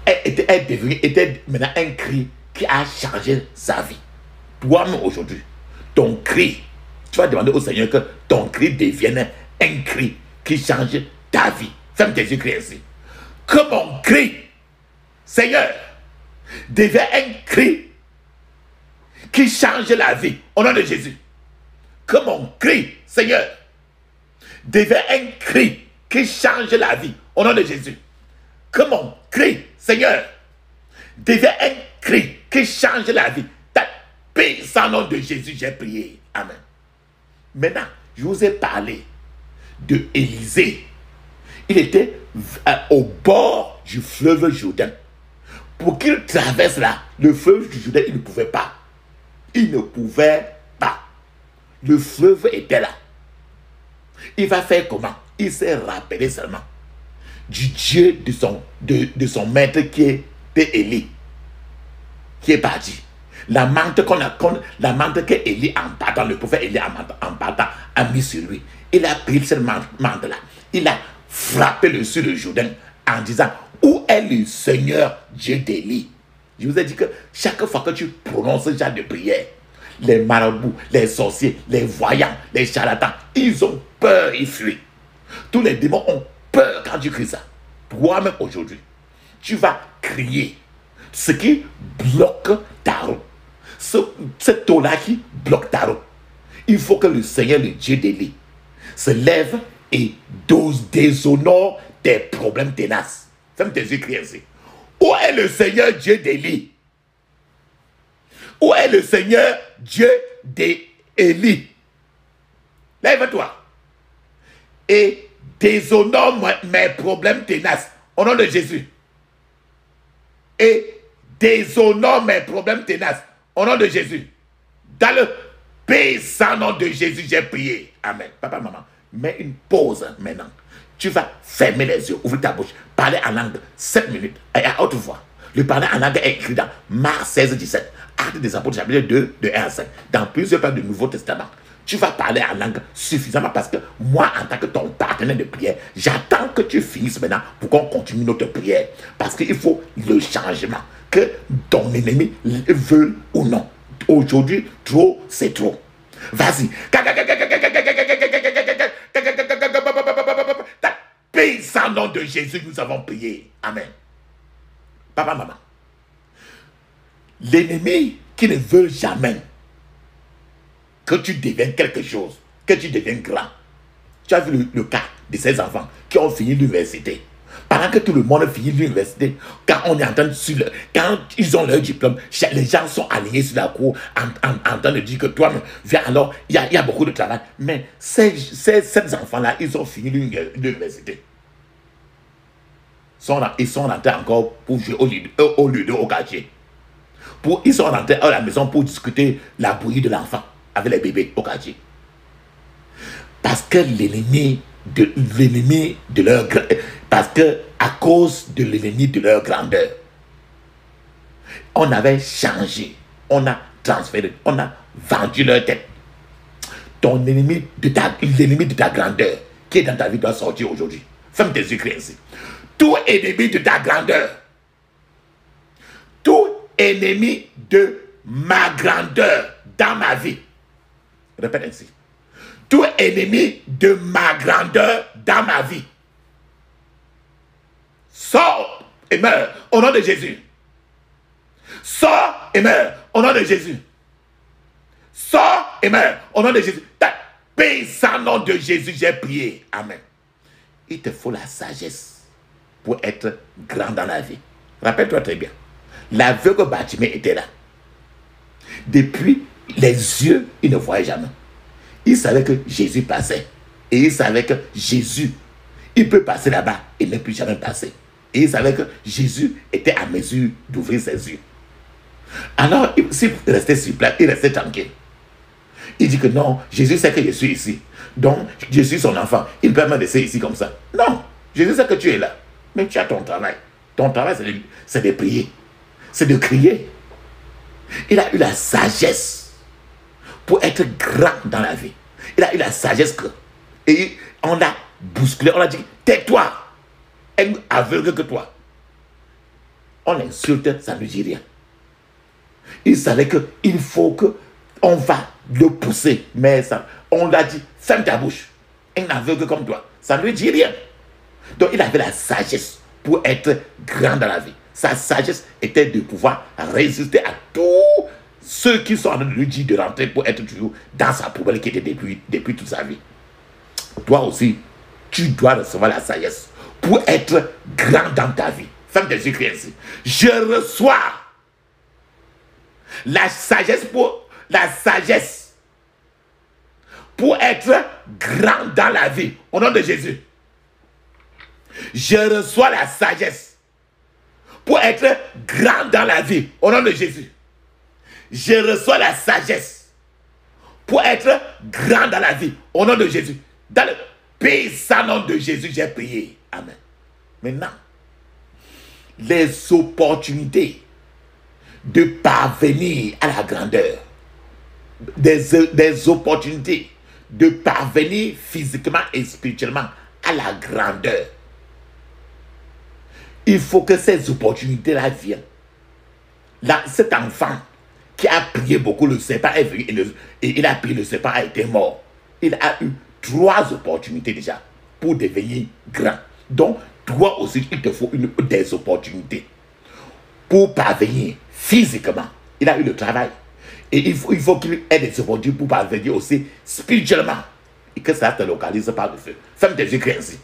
était maintenant un cri qui a changé sa vie. Toi-même aujourd'hui, ton cri, tu vas demander au Seigneur que ton cri devienne un cri qui change ta vie. Ferme tes yeux, crie ainsi. Que mon cri, Seigneur, devienne un cri qui change la vie. Au nom de Jésus. Que mon cri, Seigneur, devienne un cri qui change la vie. Au nom de Jésus. Que mon cri, Seigneur, devienne un cri qui change la vie. Puissant nom de Jésus, j'ai prié. Amen. Maintenant, je vous ai parlé de Élisée. Il était au bord du fleuve Jourdain. Pour qu'il traverse là, le fleuve du Jourdain, il ne pouvait pas. Il ne pouvait pas. Le fleuve était là. Il va faire comment? Il s'est rappelé seulement du Dieu de son maître qui était Élie, qui est parti. La mante que Élie en partant, le prophète Élie en partant a mis sur lui. Il a pris cette mante-là. Il a frappé sur le Jourdain en disant, où est le Seigneur Dieu d'Élie? Je vous ai dit que chaque fois que tu prononces ce genre de prière, les marabouts, les sorciers, les voyants, les charlatans, ils ont peur, ils fuient. Tous les démons ont peur quand tu cries ça. Toi-même aujourd'hui, tu vas crier ce qui bloque ta route. Cette eau-là qui bloque ta route. Il faut que le Seigneur, le Dieu d'Élie, se lève et déshonore tes problèmes ténaces. Ferme tes yeux, crie ainsi. Où est le Seigneur Dieu d'Élie? Où est le Seigneur Dieu d'Élie? Lève-toi et déshonore mes problèmes ténaces au nom de Jésus. Et déshonore mes problèmes ténaces au nom de Jésus. Dans le puissant nom de Jésus, j'ai prié. Amen. Papa, maman, mets une pause maintenant. Tu vas fermer les yeux, ouvrir ta bouche, parler en langue 7 minutes et à haute voix. Le parler en langue est écrit dans Marc 16, 17, Actes des Apôtres, chapitre 2, de 1 à 5, dans plusieurs pages du Nouveau Testament. Tu vas parler en langue suffisamment parce que moi, en tant que ton partenaire de prière, j'attends que tu finisses maintenant pour qu'on continue notre prière. Parce qu'il faut le changement, que ton ennemi veut ou non. Aujourd'hui, trop, c'est trop. Vas-y. Puissant nom de Jésus, nous avons prié. Amen. Papa, maman. L'ennemi qui ne veut jamais que tu deviennes quelque chose, que tu deviennes grand. Tu as vu le cas de ces enfants qui ont fini l'université. Pendant que tout le monde finit l'université, quand on est en train de quand ils ont leur diplôme, les gens sont alignés sur la cour en train de dire que toi, viens alors, il y a beaucoup de travail. Mais ces enfants-là, ils ont fini l'université. Ils sont rentrés encore pour jouer au lieu au quartier. Ils sont rentrés à la maison pour discuter la bouillie de l'enfant avec les bébés au quartier. Parce que parce que à cause de l'ennemi de leur grandeur, on avait changé, on a transféré, on a vendu leur tête. L'ennemi de ta grandeur qui est dans ta vie doit sortir aujourd'hui. Ferme tes yeux, crie ainsi. Tout ennemi de ta grandeur, tout ennemi de ma grandeur dans ma vie, répète ainsi. Tout ennemi de ma grandeur dans ma vie, sors et meurs au nom de Jésus. Sors et meurs au nom de Jésus. Sors et meurs au nom de Jésus. Puissant nom de Jésus, j'ai prié. Amen. Il te faut la sagesse pour être grand dans la vie. Rappelle-toi très bien. L'aveugle Bartimée était là. Depuis les yeux, il ne voyait jamais. Il savait que Jésus passait. Et il savait que Jésus, il peut passer là-bas et ne plus jamais passer. Et il savait que Jésus était à mesure d'ouvrir ses yeux. Alors, s'il restait sur place, il restait tranquille. Il dit que non, Jésus sait que je suis ici. Donc, je suis son enfant. Il peut me laisser ici comme ça. Non, Jésus sait que tu es là. Mais tu as ton travail. Ton travail, c'est de prier. C'est de crier. Il a eu la sagesse pour être grand dans la vie. Il a eu la sagesse que... Et on l'a bousculé, on l'a dit, tais-toi. Un aveugle que toi. On l'insulte, ça ne dit rien. Il savait qu'il faut qu'on va le pousser. Mais ça, on l'a dit, ferme ta bouche. Un aveugle comme toi, ça ne lui dit rien. Donc il avait la sagesse pour être grand dans la vie. Sa sagesse était de pouvoir résister à tous ceux qui sont en train de lui dire de rentrer pour être toujours dans sa poubelle qui était depuis toute sa vie. Toi aussi, tu dois recevoir la sagesse pour être grand dans ta vie. Ferme tes yeux, crie ainsi. Je reçois la sagesse pour être grand dans la vie. Au nom de Jésus. Je reçois la sagesse pour être grand dans la vie. Au nom de Jésus. Je reçois la sagesse pour être grand dans la vie. Au nom de Jésus. Dans le puissant nom de Jésus, j'ai prié. Amen. Maintenant, les opportunités de parvenir à la grandeur, des opportunités de parvenir physiquement et spirituellement à la grandeur. Il faut que ces opportunités-là viennent. Là, cet enfant qui a prié beaucoup, le serpent est venu et il a prié, le serpent a été mort. Il a eu 3 opportunités déjà pour devenir grand. Donc, toi aussi, il te faut des opportunités pour parvenir physiquement. Il a eu le travail. Et il faut qu'il ait des opportunités pour parvenir aussi spirituellement. Et que ça te localise par le feu. Ferme tes yeux, ainsi.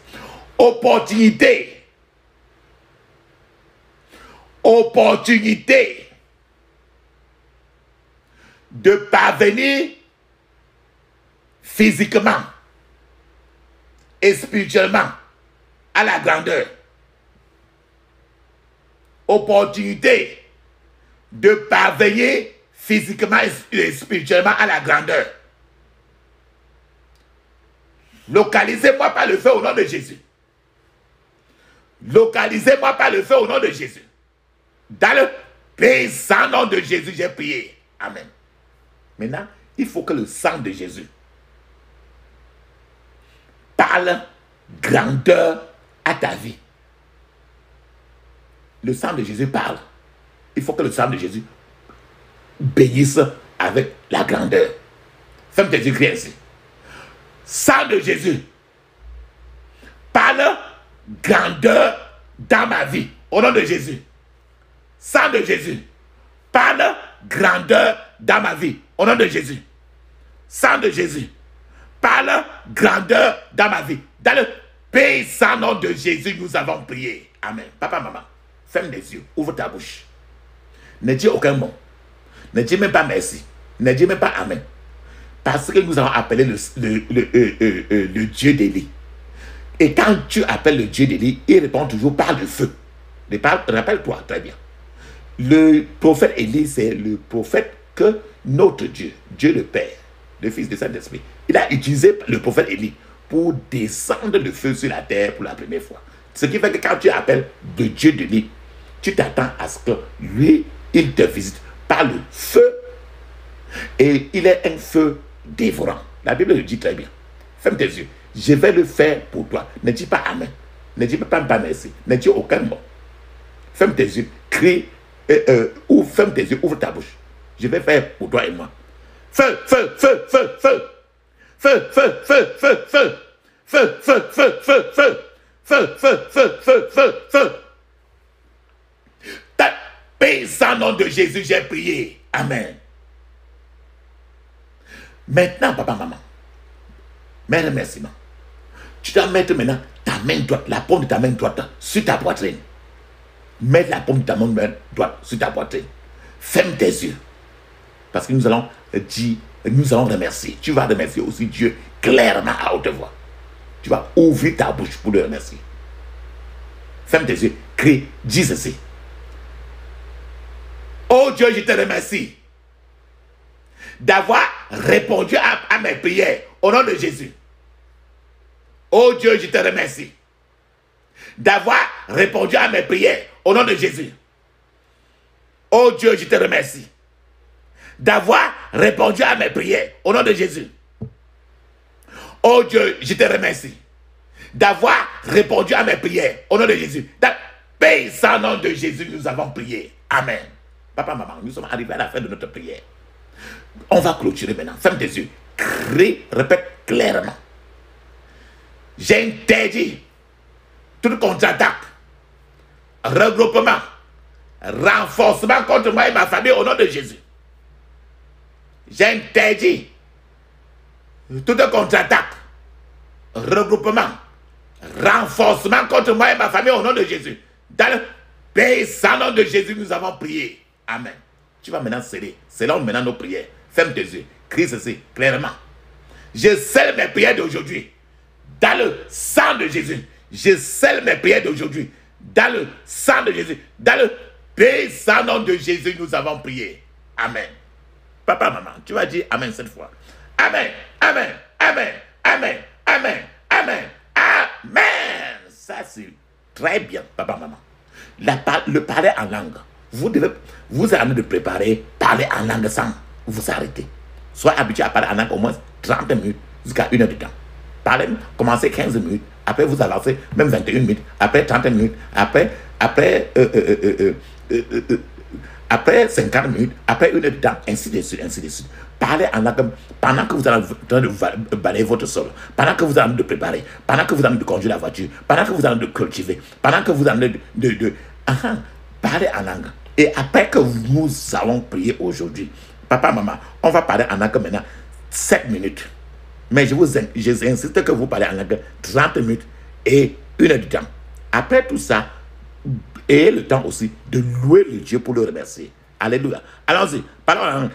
Opportunité. Opportunité de parvenir physiquement et spirituellement à la grandeur. Opportunité de parvenir physiquement et spirituellement à la grandeur. Localisez-moi par le feu au nom de Jésus. Localisez-moi par le feu au nom de Jésus. Dans le puissant nom de Jésus, j'ai prié. Amen. Maintenant, il faut que le sang de Jésus parle grandeur à ta vie. Le sang de Jésus parle. Il faut que le sang de Jésus bénisse avec la grandeur. Ferme tes yeux, crie ainsi. Sang de Jésus parle grandeur dans ma vie. Au nom de Jésus. Sang de Jésus parle grandeur dans ma vie. Au nom de Jésus. Sang de Jésus parle grandeur dans ma vie. Dans le puissant nom de Jésus, nous avons prié. Amen. Papa, maman, ferme les yeux, ouvre ta bouche. Ne dis aucun mot. Ne dis même pas merci. Ne dis même pas amen. Parce que nous avons appelé le Dieu d'Élie. Et quand tu appelles le Dieu d'Élie, il répond toujours par le feu. Rappelle-toi très bien. Le prophète Élie, c'est le prophète que notre Dieu, Dieu le Père, le Fils du Saint-Esprit, il a utilisé le prophète Élie pour descendre le feu sur la terre pour la première fois. Ce qui fait que quand tu appelles le Dieu d'Élie, tu t'attends à ce que lui, il te visite par le feu. Et il est un feu dévorant. La Bible le dit très bien. Ferme tes yeux. Je vais le faire pour toi. Ne dis pas amen. Ne dis pas merci. Ne dis aucun mot. Ferme tes yeux. Crie. Ferme tes yeux. Ouvre ta bouche. Je vais faire pour toi et moi. Feu, feu, feu, feu, feu. Feu, feu, feu, feu, feu. Feu, feu, feu, feu, feu. Feu, feu, feu, feu, feu, feu. Puissant nom de Jésus, j'ai prié. Amen. Maintenant, papa, maman, mes remerciements. Tu dois mettre maintenant ta main droite, la paume de ta main droite sur ta poitrine. Mets la paume de ta main droite sur ta poitrine. Ferme tes yeux. Parce que nous allons dire, nous allons remercier. Tu vas remercier aussi Dieu clairement à haute voix. Tu vas ouvrir ta bouche pour le remercier. Ferme tes yeux. Crie, dis ceci. Oh Dieu, je te remercie d'avoir répondu à mes prières au nom de Jésus. Oh Dieu, je te remercie d'avoir répondu à mes prières au nom de Jésus. Oh Dieu, je te remercie d'avoir répondu à mes prières au nom de Jésus. Oh Dieu, je te remercie d'avoir répondu à mes prières au nom de Jésus. Paix sans nom de Jésus, nous avons prié. Amen. Papa, maman, nous sommes arrivés à la fin de notre prière. On va clôturer maintenant. Ferme tes yeux. Crie, répète clairement. J'interdis toute contre-attaque, regroupement, renforcement contre moi et ma famille au nom de Jésus. J'interdis toute contre-attaque, regroupement, renforcement contre moi et ma famille au nom de Jésus. Dans le puissant nom de Jésus, nous avons prié. Amen. Tu vas maintenant sceller. Scellons maintenant nos prières. Ferme tes yeux. Crie ceci clairement. Je scelle mes prières d'aujourd'hui dans le sang de Jésus. Je scelle mes prières d'aujourd'hui dans le sang de Jésus. Dans le puissant nom de Jésus, nous avons prié. Amen. Papa, maman, tu vas dire Amen cette fois. Amen, Amen, Amen, Amen, Amen, Amen, Amen. Ça, c'est très bien, papa, maman. Le parler en langue. Vous allez de préparer, parler en langue sans vous arrêter. Soyez habitué à parler en langue au moins 30 minutes jusqu'à 1 heure de temps. Parlez, commencez 15 minutes, après vous avancez même 21 minutes, après 30 minutes, après 50 minutes, après 1 heure de temps, ainsi de suite, ainsi de suite. Parlez en langue pendant que vous êtes en train de balayer votre sol, pendant que vous êtes en train de préparer, pendant que vous êtes en train de conduire la voiture, pendant que vous êtes en train de cultiver, pendant que vous êtes en train de parler en langue. Et après que nous allons prier aujourd'hui, papa, maman, on va parler en langue maintenant 7 minutes. Mais j'insiste que vous parlez en langue 30 minutes et 1 heure de temps. Après tout ça, ayez le temps aussi de louer le Dieu pour le remercier. Alléluia. Allons-y. Parlons en langue.